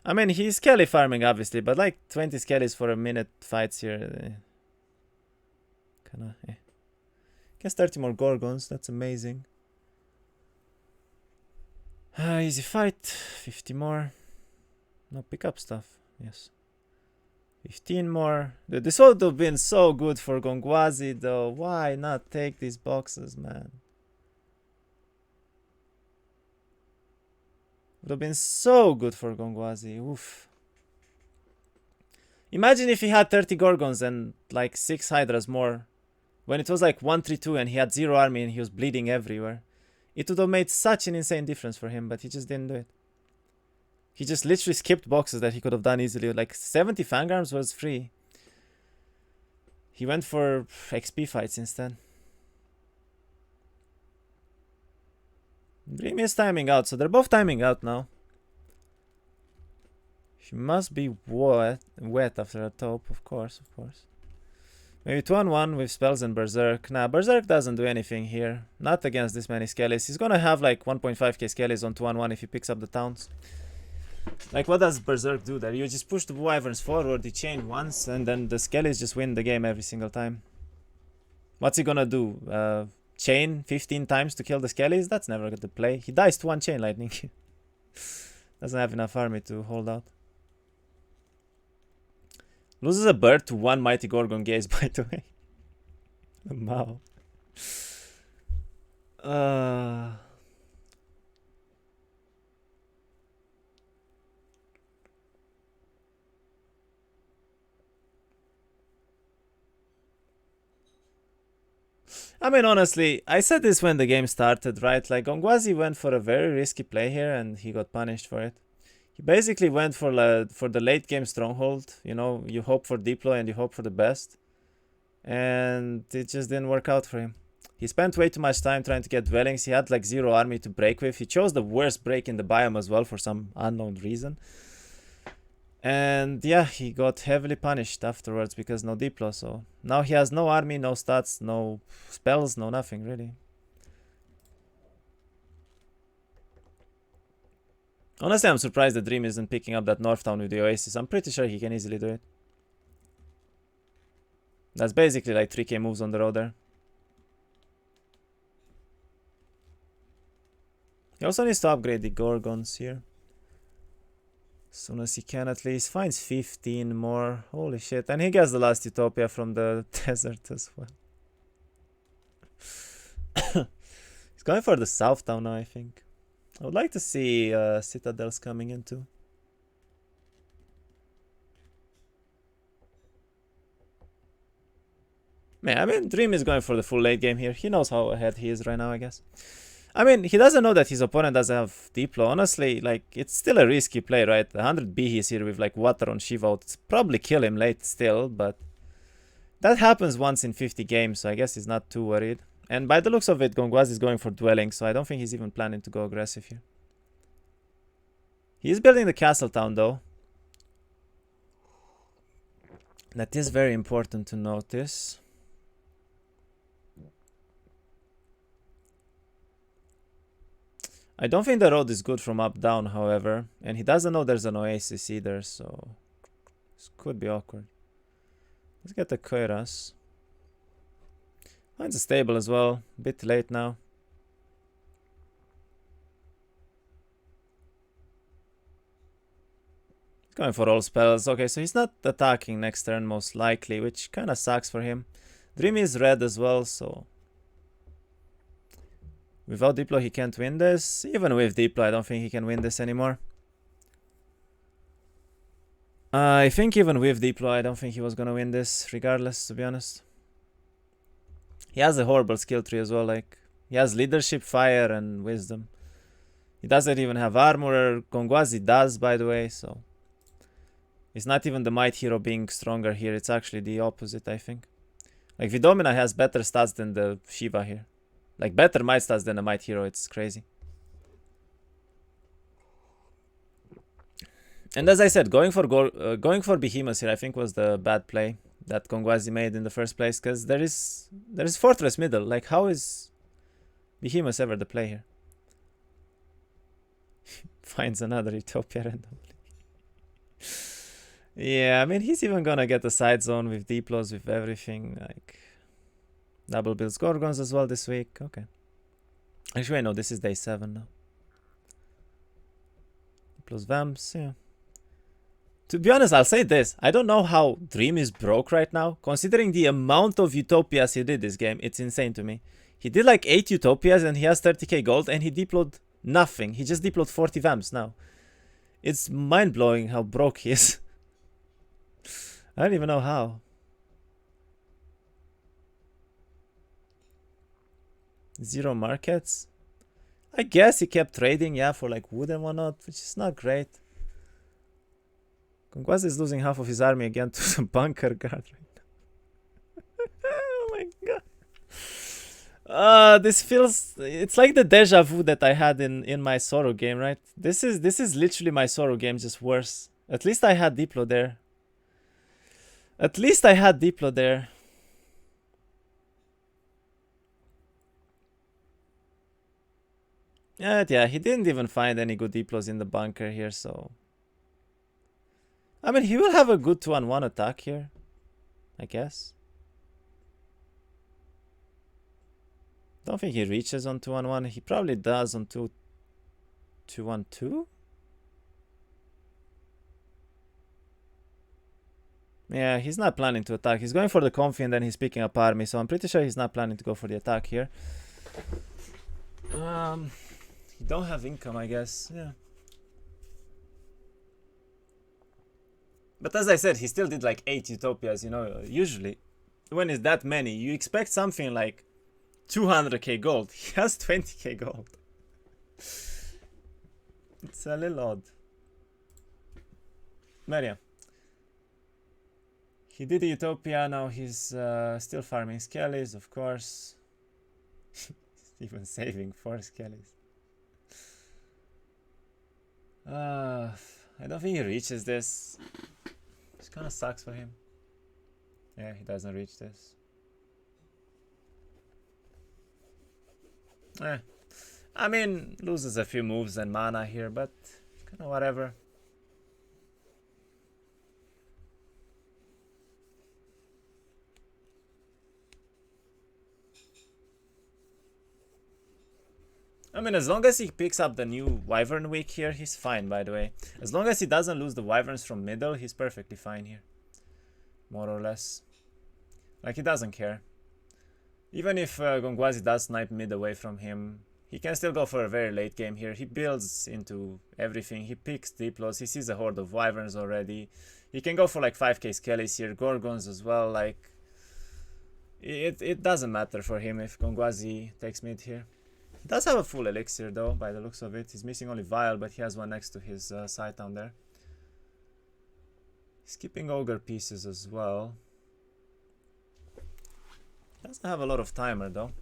I mean, he's Skelly farming obviously, but like 20 Skellies for a minute fights here. Kinda, eh. Gets 30 more Gorgons, that's amazing. Easy fight, 50 more. No, pick up stuff. Yes. 15 more. Dude, this would have been so good for Gongwasi though. Why not take these boxes, man? Would have been so good for Gongwasi. Oof. Imagine if he had 30 Gorgons and like 6 Hydras more. When it was like 1-3-2 and he had 0 army and he was bleeding everywhere. It would have made such an insane difference for him, but he just didn't do it. He just literally skipped boxes that he could have done easily. Like 70 Fangarms was free. He went for XP fights instead. Dream is timing out, so they're both timing out now. She must be wet after a taupe, of course. Maybe 2-on-1 with spells and Berserk. Nah, Berserk doesn't do anything here. Not against this many Skellies. He's gonna have like 1.5k Skellies on 2-on-1 if he picks up the towns. Like, what does Berserk do there? You just push the Wyverns forward, you chain once, and then the Skellies just win the game every single time. What's he gonna do? Chain 15 times to kill the Skellies? That's never gonna play. He dies to 1 chain lightning. Doesn't have enough army to hold out. Loses a bird to 1 mighty Gorgon gaze, by the way. Wow. I mean, honestly, I said this when the game started, right? Like, Gongwasi went for a very risky play here and he got punished for it. He basically went for the late game stronghold. You know, you hope for deploy and you hope for the best. And it just didn't work out for him. He spent way too much time trying to get dwellings. He had like 0 army to break with. He chose the worst break in the biome as well for some unknown reason. And yeah, he got heavily punished afterwards because no deplo. So now he has no army, no stats, no spells, no nothing really. Honestly, I'm surprised the Dream isn't picking up that North Town with the Oasis. I'm pretty sure he can easily do it. That's basically like 3k moves on the road there. He also needs to upgrade the Gorgons here. As soon as he can, at least. Finds 15 more. Holy shit. And he gets the last Utopia from the desert as well. He's going for the South Town now, I think. I would like to see Citadels coming in too. Man, I mean, Dream is going for the full late game here. He knows how ahead he is right now, I guess. I mean, he doesn't know that his opponent doesn't have Diplo. Honestly, like, it's still a risky play, right? 100 B he's here with, like, water on Shiva. It's probably kill him late still, but that happens once in 50 games, so I guess he's not too worried. And by the looks of it, Gongwasi is going for dwelling, so I don't think he's even planning to go aggressive here. He is building the castle town, though. That is very important to notice. I don't think the road is good from up down, however, and he doesn't know there's an oasis either, so this could be awkward. Let's get the Kyracasts. Finds a stable as well, a bit late now. He's going for all spells. Okay, so he's not attacking next turn most likely, which kind of sucks for him. Dream is red as well, so without Diplo, he can't win this. Even with Diplo, I don't think he can win this anymore. I think even with Diplo, I don't think he was gonna win this, regardless, to be honest. He has a horrible skill tree as well, like, he has leadership, fire, and wisdom. He doesn't even have armor. Gongwasi does, by the way, so it's not even the Might Hero being stronger here, it's actually the opposite, I think. Like, Vidomina has better stats than the Shiva here. Like, better Might stats than a Might Hero, it's crazy. And as I said, going for Behemoths here, I think was the bad play that Gongwasi made in the first place, because there is Fortress middle. Like, how is Behemoths ever the play here? Finds another Utopia randomly. Yeah, I mean, he's even gonna get a side zone with Diplos, with everything, like double builds Gorgons as well this week. Okay. Actually, I know this is day 7 now. Plus Vamps, yeah. To be honest, I'll say this. I don't know how Dream is broke right now. Considering the amount of Utopias he did this game, it's insane to me. He did like 8 Utopias and he has 30k gold and he deployed nothing. He just deployed 40 VAMs now. It's mind-blowing how broke he is. I don't even know how. Zero markets? I guess he kept trading, yeah, for like wood and whatnot, which is not great. Gongwasi is losing half of his army again to the bunker guard right now. Oh my god. This feels... It's like the deja vu that I had in my Soro game, right? This is literally my Soro game, just worse. At least I had Diplo there. At least I had Diplo there. Yeah, he didn't even find any good Diplos in the bunker here, so... I mean, he will have a good 2-on-1 attack here, I guess. Don't think he reaches on 2-on-1. He probably does on 2-1-2. Yeah, he's not planning to attack. He's going for the Confi and then he's picking up army, so I'm pretty sure he's not planning to go for the attack here. He don't have income, I guess. Yeah. But as I said, he still did like 8 Utopias, you know. Usually, when it's that many, you expect something like 200k gold. He has 20k gold. It's a little odd. But yeah. He did the Utopia, now he's still farming skellies, of course. Even saving 4 skellies. I don't think he reaches this. It kind of sucks for him. Yeah, he doesn't reach this. I mean, loses a few moves and mana here, but kind of whatever. I mean, as long as he picks up the new Wyvern Week here, he's fine, by the way. As long as he doesn't lose the Wyverns from middle, he's perfectly fine here. More or less. Like, he doesn't care. Even if Gongwasi does snipe mid away from him, he can still go for a very late game here. He builds into everything. He picks Diplos. He sees a horde of Wyverns already. He can go for like 5k Skellies here. Gorgons as well. Like, it doesn't matter for him if Gongwasi takes mid here. He does have a full elixir though, by the looks of it. He's missing only Vial, but he has one next to his side down there. He's keeping Ogre pieces as well. Doesn't have a lot of timer though.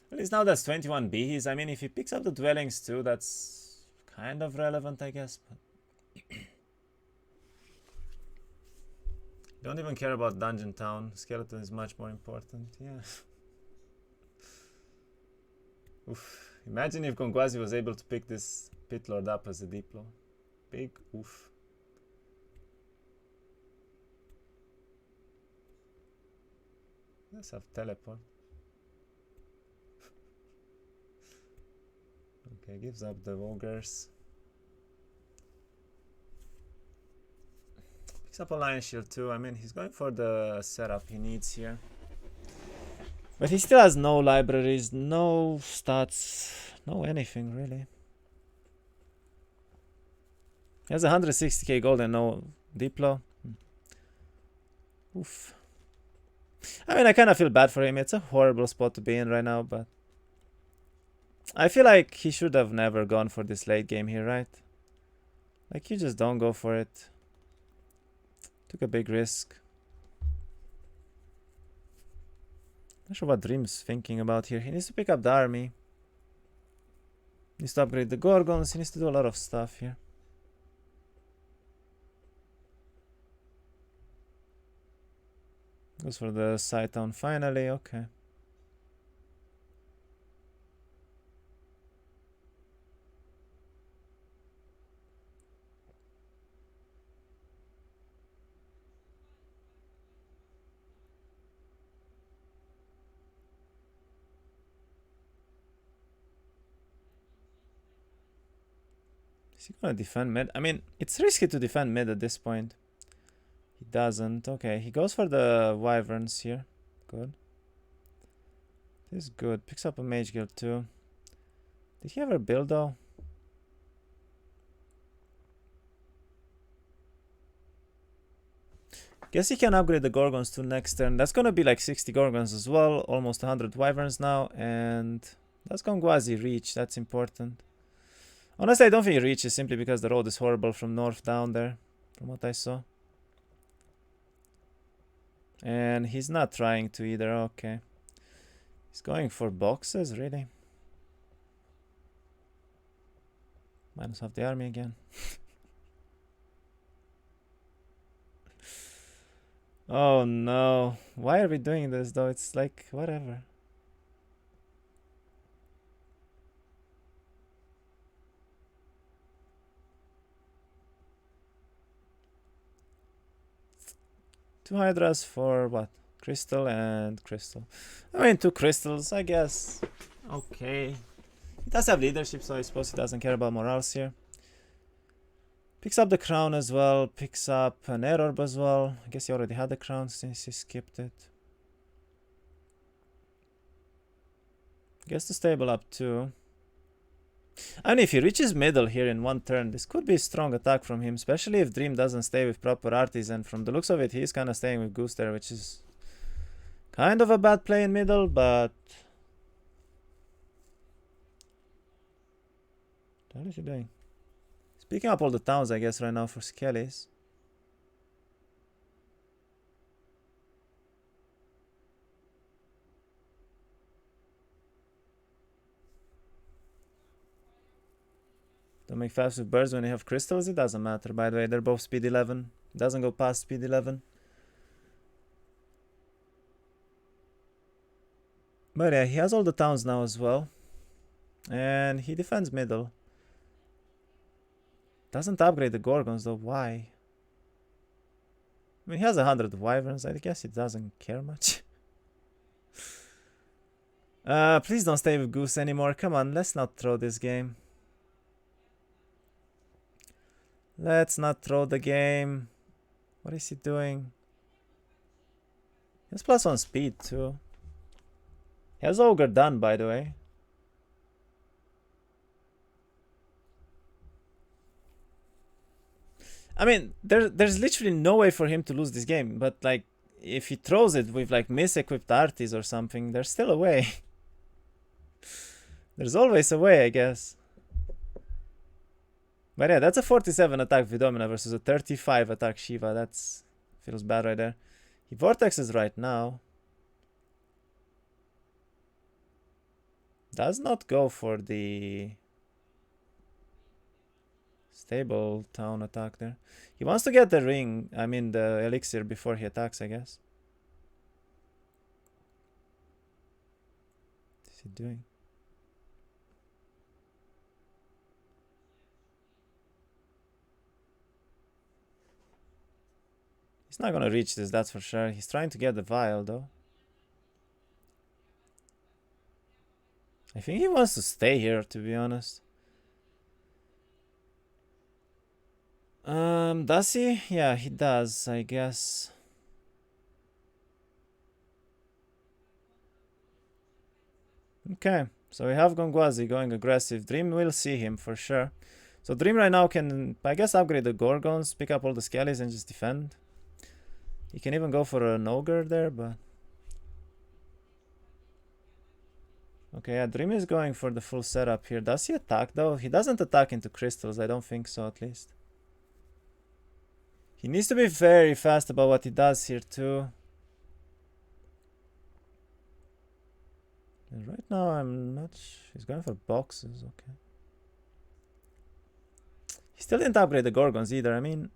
At least now that's 21 bees. I mean, if he picks up the dwellings too, that's kind of relevant, I guess. But don't even care about Dungeon Town. Skeleton is much more important. Yeah. Oof. Imagine if Gongwasi was able to pick this Pit Lord up as a Diplo. Big oof. Let's have teleport. Okay, gives up the ogres. Picks up a Lion Shield too. I mean, he's going for the setup he needs here. But he still has no libraries, no stats, no anything really. He has 160k gold and no Diplo. Oof. I mean, I kind of feel bad for him. It's a horrible spot to be in right now, but I feel like he should have never gone for this late game here, right? Like, you just don't go for it. Took a big risk. Not sure what Dream's thinking about here. He needs to pick up the army. He needs to upgrade the Gorgons. He needs to do a lot of stuff here. Goes for the side town finally. Okay. Is he gonna defend mid? I mean, it's risky to defend mid at this point. He doesn't. Okay, he goes for the wyverns here. Good. This is good. Picks up a mage guild too. Did he ever build though? Guess he can upgrade the Gorgons to next turn. That's gonna be like 60 Gorgons as well. Almost 100 wyverns now. And that's Gongwasi reach. That's important. Honestly, I don't think he reaches simply because the road is horrible from north down there. From what I saw. And he's not trying to either. Okay. He's going for boxes, really? Minus half the army again. Oh no. Why are we doing this though? It's like, whatever. Two hydras for what? Crystal and crystal. I mean, 2 crystals, I guess. Okay. He does have leadership, so I suppose he doesn't care about morals here. Picks up the crown as well. Picks up an air orb as well. I guess he already had the crown since he skipped it. Gets the stable up too. And if he reaches middle here in 1 turn, this could be a strong attack from him, especially if Dream doesn't stay with proper artisan. From the looks of it, he's kind of staying with Goose there, which is kind of a bad play in middle, but... What is he doing? He's picking up all the towns, I guess, right now for Skellies. Don't make fast with birds when you have crystals, it doesn't matter. By the way, they're both speed 11. It doesn't go past speed 11. But yeah, he has all the towns now as well. And he defends middle. Doesn't upgrade the Gorgons though, why? I mean, he has 100 wyverns, I guess he doesn't care much. Please don't stay with Goose anymore, come on, let's not throw this game. Let's not throw the game. What is he doing? He has +1 speed too. He has Ogre done, by the way. I mean, there's literally no way for him to lose this game. But like, if he throws it with like misequipped arties or something, there's still a way. There's always a way, I guess. But yeah, that's a 47 attack Vidomina versus a 35 attack Shiva. That's feels bad right there. He vortexes right now. Does not go for the stable town attack there. He wants to get the ring, I mean the elixir before he attacks, I guess. What is he doing? He's not gonna reach this, that's for sure. He's trying to get the vial though. I think he wants to stay here, to be honest. Does he? Yeah, he does, I guess. Okay, so we have Gongwasi going aggressive. Dream will see him for sure. So Dream right now can, I guess, upgrade the Gorgons, pick up all the Skellies and just defend. He can even go for an Ogre there, but... Okay, yeah, Dream is going for the full setup here. Does he attack though? He doesn't attack into crystals, I don't think so at least. He needs to be very fast about what he does here too. And right now I'm not he's going for boxes, okay. He still didn't upgrade the Gorgons either, I mean...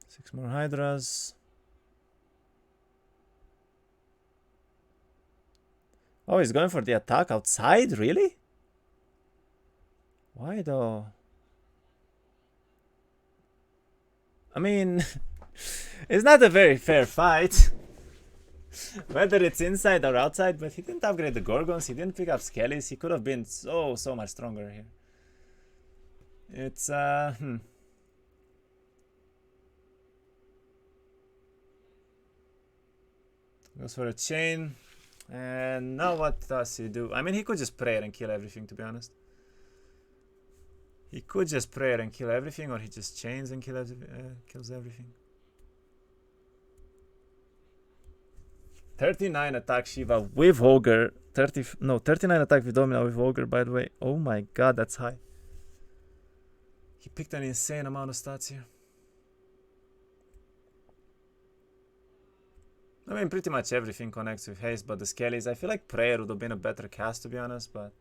6 more Hydras. Oh, he's going for the attack outside? Really? Why though? I mean, it's not a very fair fight. Whether it's inside or outside, but he didn't upgrade the Gorgons, he didn't pick up Skellies, he could have been so much stronger here. It's, Goes for a chain. And now what does he do? I mean, he could just pray and kill everything, to be honest. He could just pray and kill everything, or he just chains and kills everything. 39 attack Shiva with Ogre. 39 attack with Domina with Ogre, by the way. Oh my god, that's high. He picked an insane amount of stats here. I mean, pretty much everything connects with haste, but the Skellies. I feel like Prayer would have been a better cast, to be honest, but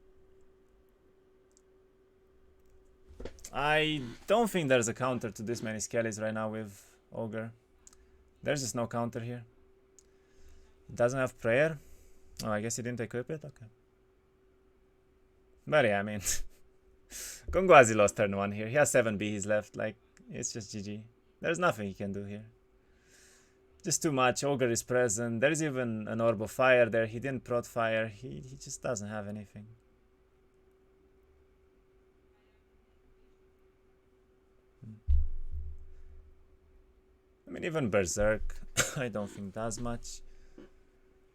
I don't think there's a counter to this many Skellies right now with Ogre. There's just no counter here. It doesn't have Prayer. Oh, I guess he didn't equip it? Okay. But yeah, I mean, Gongwasi lost turn 1 here. He has 7 Bs left. Like, it's just GG. There's nothing he can do here. Just too much. Ogre is present. There's even an Orb of Fire there. He didn't prot fire. He just doesn't have anything. I mean, even Berserk, I don't think does much.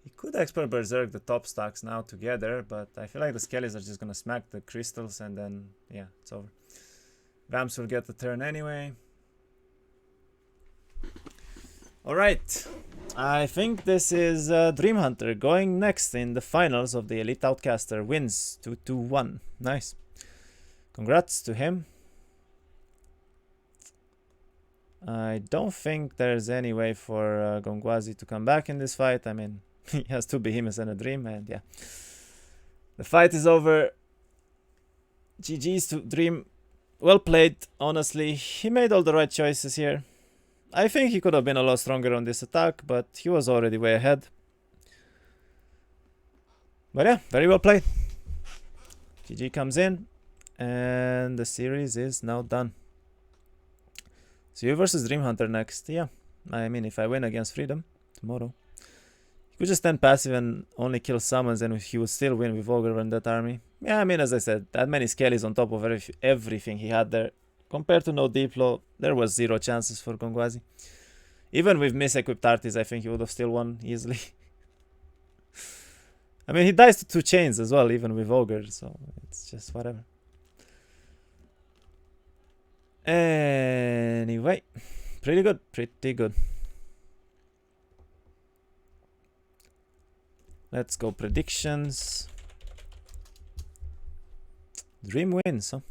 He could expert Berserk the top stacks now together, but I feel like the Skellies are just gonna smack the crystals and then, yeah, it's over. Vamps will get the turn anyway. Alright, I think this is Dream Hunter going next in the finals of the Elite Outcaster. Wins 2-2-1. Nice. Congrats to him. I don't think there's any way for Gongwasi to come back in this fight. I mean, he has 2 behemoths and a dream, and yeah. The fight is over. GG's to Dream. Well played, honestly. He made all the right choices here. I think he could have been a lot stronger on this attack, but he was already way ahead. But yeah, very well played. GG comes in, and the series is now done. So you versus Dream Hunter next. Yeah, I mean, if I win against Freedom tomorrow, he could just stand passive and only kill summons, and he would still win with Ogre and that army. Yeah, I mean, as I said, that many Skellies on top of everything he had there. Compared to no Diplo, there was 0 chances for Gongwasi. Even with misequipped artists, I think he would have still won easily. I mean, he dies to 2 chains as well, even with Ogre, so it's just whatever. Anyway, pretty good, pretty good. Let's go predictions. Dream wins, huh?